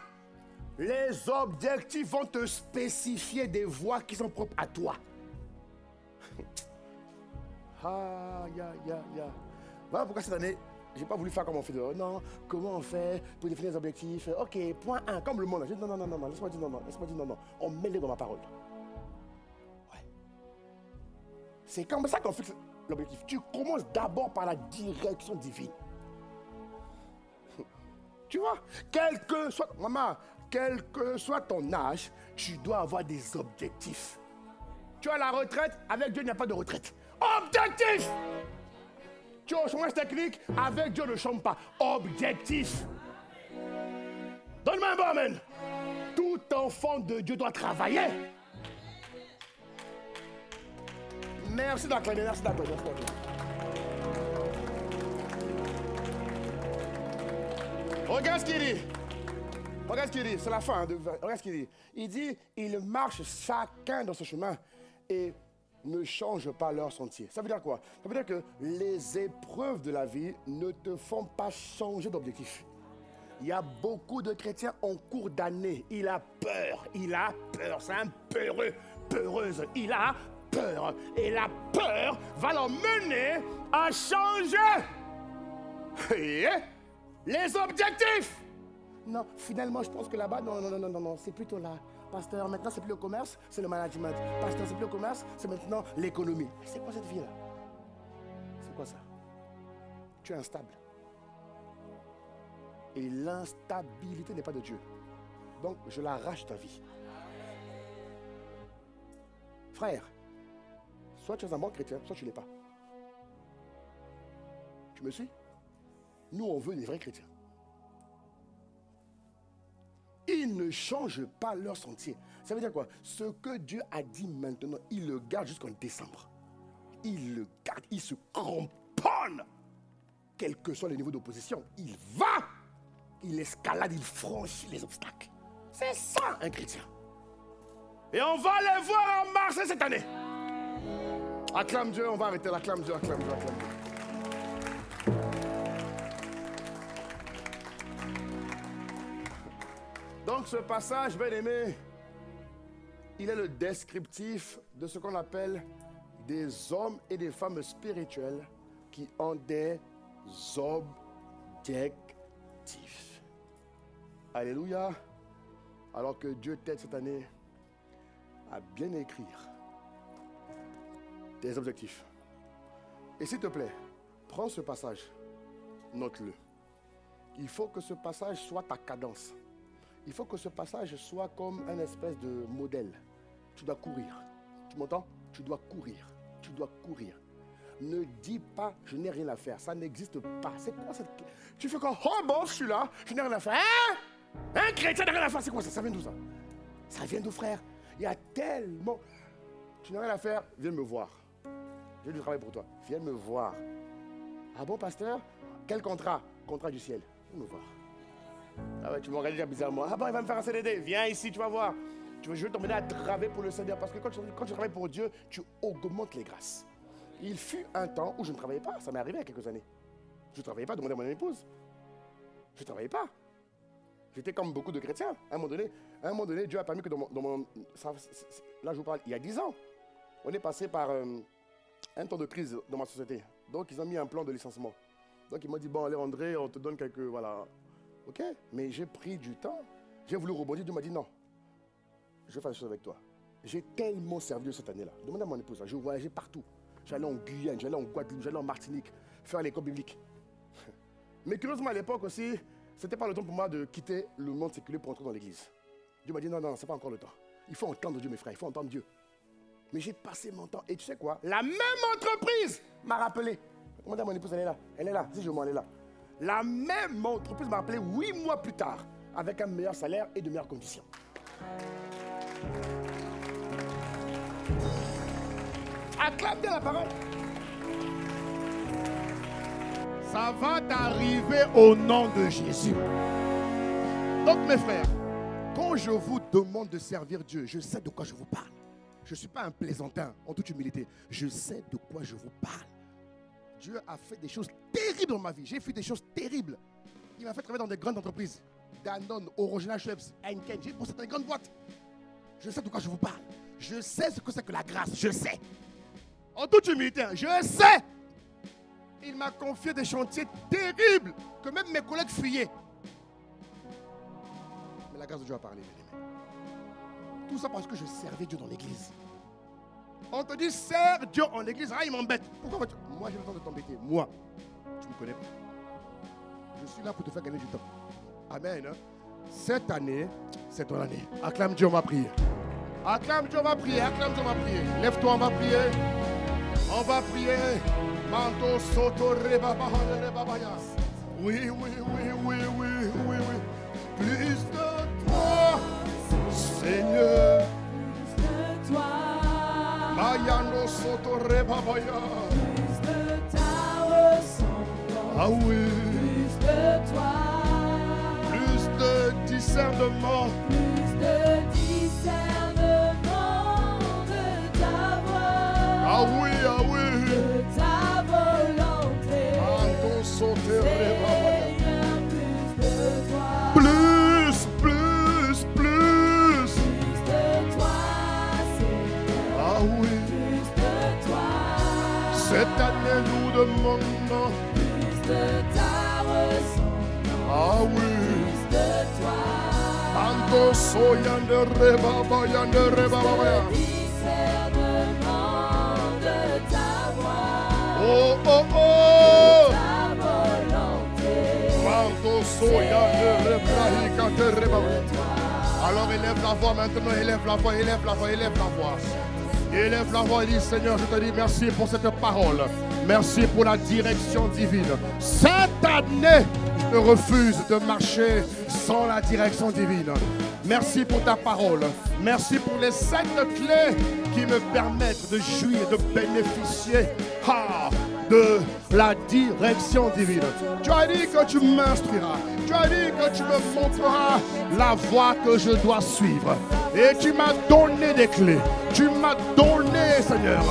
Les objectifs vont te spécifier des voies qui sont propres à toi. Voilà pourquoi cette année, je n'ai pas voulu faire comme on fait. Non, comment on fait pour définir les objectifs? Ok, point 1, comme le monde. Je dis non, laisse-moi dire non. On met les dans ma parole. Ouais. C'est comme ça qu'on fixe l'objectif. Tu commences d'abord par la direction divine. Tu vois, quel que soit ton âge, tu dois avoir des objectifs. Tu as la retraite, avec Dieu il n'y a pas de retraite. Objectif! Tu as au chômage technique, avec Dieu ne chôme pas. Objectif! Donne-moi un bon amen. Tout enfant de Dieu doit travailler. Merci d'acclamer, merci d'acclamer. Regarde ce qu'il dit. Regarde ce qu'il dit. C'est la fin. Regarde ce qu'il dit. Il dit, ils marchent chacun dans ce chemin et ne changent pas leur sentier. Ça veut dire quoi? Ça veut dire que les épreuves de la vie ne te font pas changer d'objectif. Il y a beaucoup de chrétiens en cours d'année. Il a peur. C'est un peureux, peureuse. Il a peur. Et la peur va l'emmener à changer. Les objectifs. Non, finalement, je pense que là-bas, non, c'est plutôt là. Pasteur, maintenant, c'est plus le commerce, c'est le management. Pasteur, c'est plus le commerce, c'est maintenant l'économie. C'est quoi cette vie-là? C'est quoi ça? Tu es instable. Et l'instabilité n'est pas de Dieu. Donc, je l'arrache ta vie. Frère, soit tu es un bon chrétien, soit tu ne l'es pas. Tu me suis? Nous, on veut des vrais chrétiens. Ils ne changent pas leur sentier. Ça veut dire quoi? Ce que Dieu a dit maintenant, il le garde jusqu'en décembre. Il le garde, il ne se corrompt upon, quel que soit le niveau d'opposition, il va, il escalade, il franchit les obstacles. C'est ça un chrétien. Et on va les voir en marche cette année. Acclame Dieu, on va arrêter là. Acclame Dieu, acclame Dieu, acclame Dieu. Donc ce passage, bien aimé, il est le descriptif de ce qu'on appelle des hommes et des femmes spirituels qui ont des objectifs. Alléluia. Alors que Dieu t'aide cette année à bien écrire tes objectifs. Et s'il te plaît, prends ce passage, note-le. Il faut que ce passage soit ta cadence. Il faut que ce passage soit comme un espèce de modèle. Tu dois courir. Tu m'entends? Tu dois courir. Tu dois courir. Ne dis pas, je n'ai rien à faire. Ça n'existe pas. C'est quoi cette... Tu fais comme, oh bon, je suis là, je n'ai rien à faire. Hein? Un chrétien n'a rien à faire, c'est quoi ça? Ça vient d'où ça? Ça vient d'où, frère? Il y a tellement... Tu n'as rien à faire, viens me voir. J'ai du travail pour toi. Viens me voir. Ah bon, pasteur? Quel contrat? Contrat du ciel. Viens me voir. Ah ouais, tu me regardes déjà bizarrement. Ah bon, il va me faire un CDD. Viens ici, tu vas voir. Je vais t'emmener à travailler pour le Seigneur. Parce que quand tu travailles pour Dieu, tu augmentes les grâces. Il fut un temps où je ne travaillais pas. Ça m'est arrivé il y a quelques années. Je ne travaillais pas, demandez à mon épouse. Je ne travaillais pas. J'étais comme beaucoup de chrétiens. À un moment donné, Dieu a permis que là, je vous parle, il y a 10 ans, on est passé par un temps de crise dans ma société. Donc, ils ont mis un plan de licenciement. Donc, ils m'ont dit, bon, allez, André, on te donne quelques... Voilà. OK, mais j'ai pris du temps. J'ai voulu rebondir. Dieu m'a dit, non, je vais faire des choses avec toi. J'ai tellement servi cette année-là. Demandez à mon épouse. Je voyageais partout. J'allais en Guyane, j'allais en Guadeloupe, j'allais en Martinique, faire l'école biblique. Mais curieusement, à l'époque aussi, c'était pas le temps pour moi de quitter le monde séculier pour entrer dans l'église. Dieu m'a dit, non, c'est pas encore le temps. Il faut entendre Dieu, mes frères, il faut entendre Dieu. Mais j'ai passé mon temps. Et tu sais quoi? La même entreprise m'a rappelé. Demandez à mon épouse, elle est là. Elle est là. Si je m'en elle est là. La même entreprise m'a appelé 8 mois plus tard, avec un meilleur salaire et de meilleures conditions. Acclame bien la parole. Ça va t'arriver au nom de Jésus. Donc mes frères, quand je vous demande de servir Dieu, je sais de quoi je vous parle. Je ne suis pas un plaisantin, en toute humilité. Je sais de quoi je vous parle. Dieu a fait des choses terribles dans ma vie. J'ai fait des choses terribles. Il m'a fait travailler dans des grandes entreprises. Danone, Orogena Schweppes, Heineken. J'ai bossé dans des grandes boîtes. Je sais de quoi je vous parle. Je sais ce que c'est que la grâce. Je sais. En toute humilité, je sais. Il m'a confié des chantiers terribles que même mes collègues fuyaient. Mais la grâce de Dieu a parlé, bien aimé. Tout ça parce que je servais Dieu dans l'église. On te dit, sers Dieu en église. Ah, il m'embête. Pourquoi vas-tu... Moi, j'ai le temps de t'embêter. Moi, tu ne me connais pas. Je suis là pour te faire gagner du temps. Amen. Cette année, c'est ton année. Acclame Dieu, on va prier. Acclame Dieu, on va prier. Acclame Dieu, on va prier. Lève-toi, on va prier. On va prier. Manto soto rebaba rebabayas. Oui. Plus de toi, Seigneur. Plus de toi. Mayano soto rebabaya. Plus de ta ressemblance. Ah oui. Plus de toi. Plus de discernement. Plus de discernement de ta voix. Ah oui. De ta volonté. Manto soto rebabaya. Seigneur, plus de toi. Plus. Plus de toi, Seigneur. Ah oui. Plus de toi. Cette année, nous demandons. Plus de ta ressemblance. Ah oui. Plus de toi. Manto soyande rebabaya. Discernement de ta voix. Oh. Ta volonté. Manto soyande rebabaya. Alors élève la voix maintenant, élève la voix. Élève la voix et dis, Seigneur, je te dis merci pour cette parole. Merci pour la direction divine. Cette année, je refuse de marcher sans la direction divine. Merci pour ta parole. Merci pour les 5 clés qui me permettent de jouir, de bénéficier de la direction divine. Tu as dit que tu m'instruiras. Tu as dit que tu me montreras la voie que je dois suivre. Et tu m'as donné des clés. Tu m'as donné, Seigneur,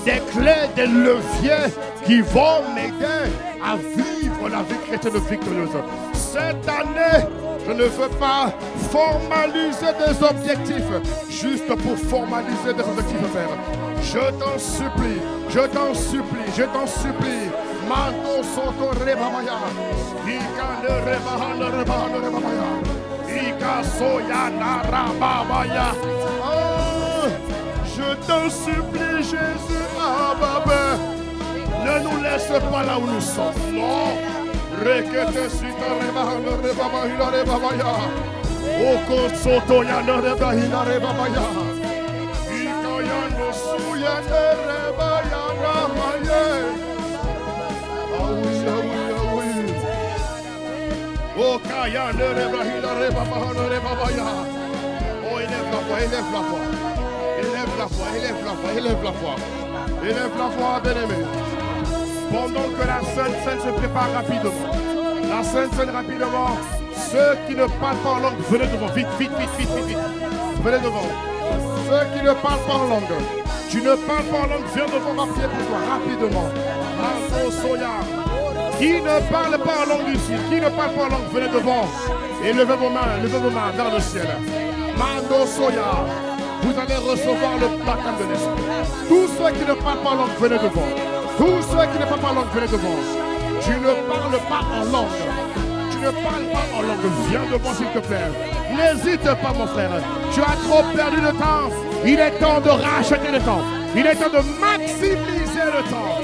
des clés, des leviers qui vont m'aider à vivre la vie chrétienne victorieuse. Cette année, je ne veux pas formaliser des objectifs juste pour formaliser des objectifs, Père. Je t'en supplie, je t'en supplie, je t'en supplie. Mando soto rebabaya, ika ne rebaha ne rebaha ne rebabaya, ika soya na rababaya. Je t'en supplie, Jésus, Père. Ne nous laisse pas là où nous sommes, non. Rekete sita rebaha ne rebaha ne rebabaya, oko soto ya ne rebaha ne rebabaya. Oh, Kaya, ne rebahila rebabaha ne rebabaya. Oh, élève la voix, élève la voix. Élève la voix, élève la voix, élève la voix. Élève la voix, bien-aimé. Pendant que la Sainte Seine se prépare rapidement. La Sainte Seine rapidement. Ceux qui ne parlent pas en langue, venez devant. Vite, vite, vite, vite, vite, vite. Venez devant. Ceux qui ne parlent pas en langue. Tu ne parles pas en langue, viens devant ma prière pour toi, rapidement. Mando Soya. Qui ne parle pas en langue ici, qui ne parle pas en langue, venez devant. Et levez vos mains vers le ciel. Mando Soya. Vous allez recevoir le baptême de l'esprit. Tous ceux qui ne parlent pas en langue, venez devant. Tous ceux qui ne parlent pas en langue, venez devant. Tu ne parles pas en langue. Tu ne parles pas en langue. Viens devant, s'il te plaît. N'hésite pas, mon frère. Tu as trop perdu le temps. Il est temps de racheter le temps. Il est temps de maximiser le temps.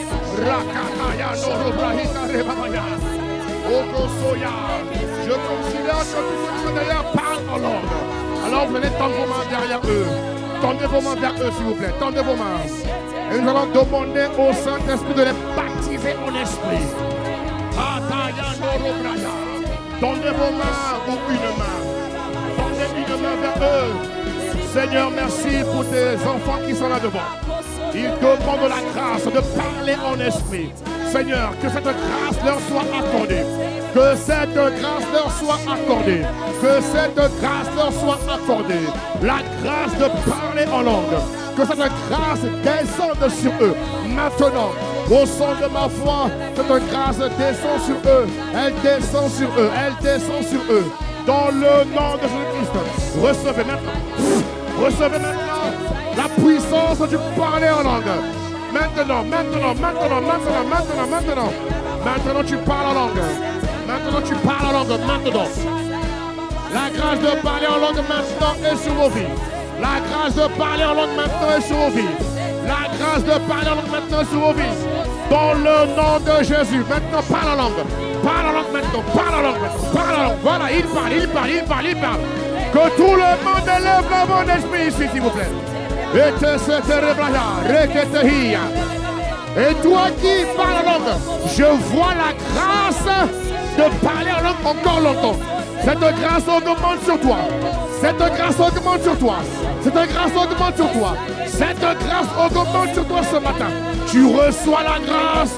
Je considère que tous ceux qui sont derrière parlent en langue. Alors venez tendre vos mains derrière eux. Tendez vos mains vers eux, s'il vous plaît. Tendez vos mains. Et nous allons demander au Saint-Esprit de les baptiser en esprit. Tendez vos mains ou une main. Tendez une main vers eux. Seigneur, merci pour tes enfants qui sont là devant. Ils demandent la grâce de parler en esprit. Seigneur, que cette grâce leur soit accordée. Que cette grâce leur soit accordée. Que cette grâce leur soit accordée. La grâce de parler en langue. Que cette grâce descende sur eux. Maintenant, au son de ma voix, cette grâce descend sur eux. Elle descend sur eux. Elle descend sur eux. Dans le nom de Jésus-Christ. Recevez maintenant. Recevez maintenant la puissance du parler en langue. Maintenant, maintenant, maintenant, maintenant, maintenant, maintenant. Maintenant tu parles en langue. Maintenant tu parles en langue. Maintenant. La grâce de parler en langue maintenant est sur vos vies. La grâce de parler en langue maintenant est sur vos vies. La grâce de parler en langue maintenant est sur vos vies. Dans le nom de Jésus. Maintenant parle en langue. Parle en langue maintenant. Parle en langue maintenant. Parle en langue. Voilà, il parle, il parle, il parle, il parle. Que tout le monde élève la mon esprit ici, s'il vous plaît. Et toi qui parles en langue, je vois la grâce de parler en langue encore longtemps. Cette grâce augmente sur toi. Cette grâce augmente sur toi. Cette grâce augmente sur toi. Cette grâce augmente sur toi ce matin. Tu reçois la grâce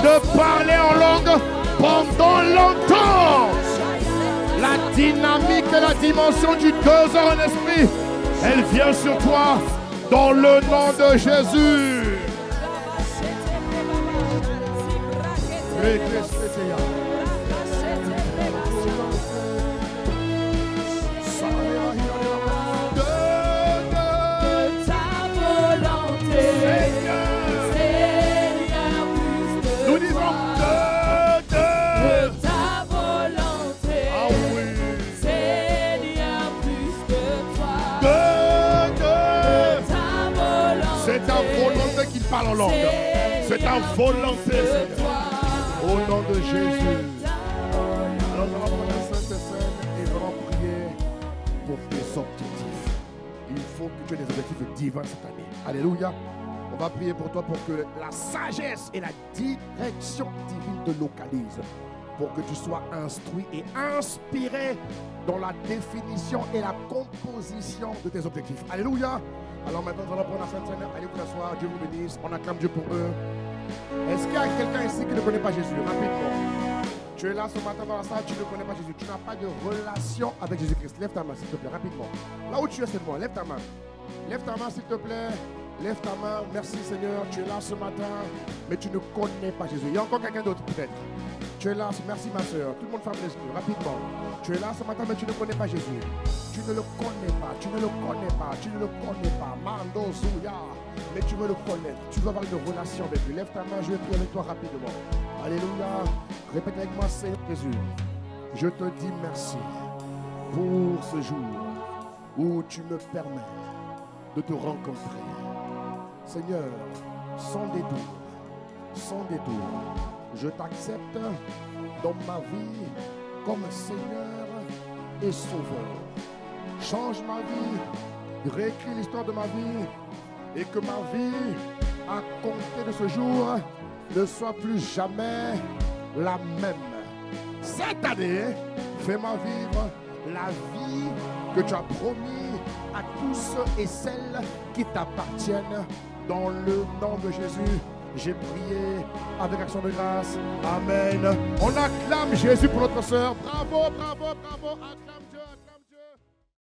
de parler en langue pendant longtemps. La dynamique et la dimension du 2 heures en esprit, elle vient sur toi dans le nom de Jésus. Nous disons c'est ta volonté qui parle en langue. C'est ta volonté, Seigneur. Au nom de Jésus. Alors nous allons prendre la Sainte Seine et nous allons prier pour tes objectifs. Il faut que tu aies des objectifs divins cette année. Alléluia. On va prier pour toi pour que la sagesse et la direction divine te localisent. Pour que tu sois instruit et inspiré dans la définition et la composition de tes objectifs. Alléluia. Alors maintenant, nous allons prendre la Sainte Seine. Allez vous asseoir. Dieu vous bénisse. On acclame Dieu pour eux. Est-ce qu'il y a quelqu'un ici qui ne connaît pas Jésus? Rapidement. Tu es là ce matin dans la salle, tu ne connais pas Jésus. Tu n'as pas de relation avec Jésus-Christ. Lève ta main, s'il te plaît, rapidement. Là où tu es, c'est moi. Lève ta main. Lève ta main, s'il te plaît. Lève ta main. Merci, Seigneur. Tu es là ce matin, mais tu ne connais pas Jésus. Il y a encore quelqu'un d'autre, peut-être. Tu es là. Merci, ma soeur. Tout le monde ferme les yeux, rapidement. Tu es là ce matin, mais tu ne connais pas Jésus. Tu ne le connais pas. Tu ne le connais pas. Tu ne le connais pas. Mando Zouya. Mais tu veux le connaître. Tu veux avoir une relation avec lui. Lève ta main. Je vais prier avec toi rapidement. Alléluia. Répète avec moi, Seigneur Jésus. Je te dis merci pour ce jour où tu me permets de te rencontrer. Seigneur, sans détour, je t'accepte dans ma vie comme Seigneur et Sauveur. Change ma vie, réécris l'histoire de ma vie et que ma vie, à compter de ce jour, ne soit plus jamais la même. Cette année, fais-moi vivre la vie que tu as promis à tous ceux et celles qui t'appartiennent. Dans le nom de Jésus, j'ai prié avec action de grâce. Amen. On acclame Jésus pour notre sœur. Bravo, bravo, bravo. Acclame.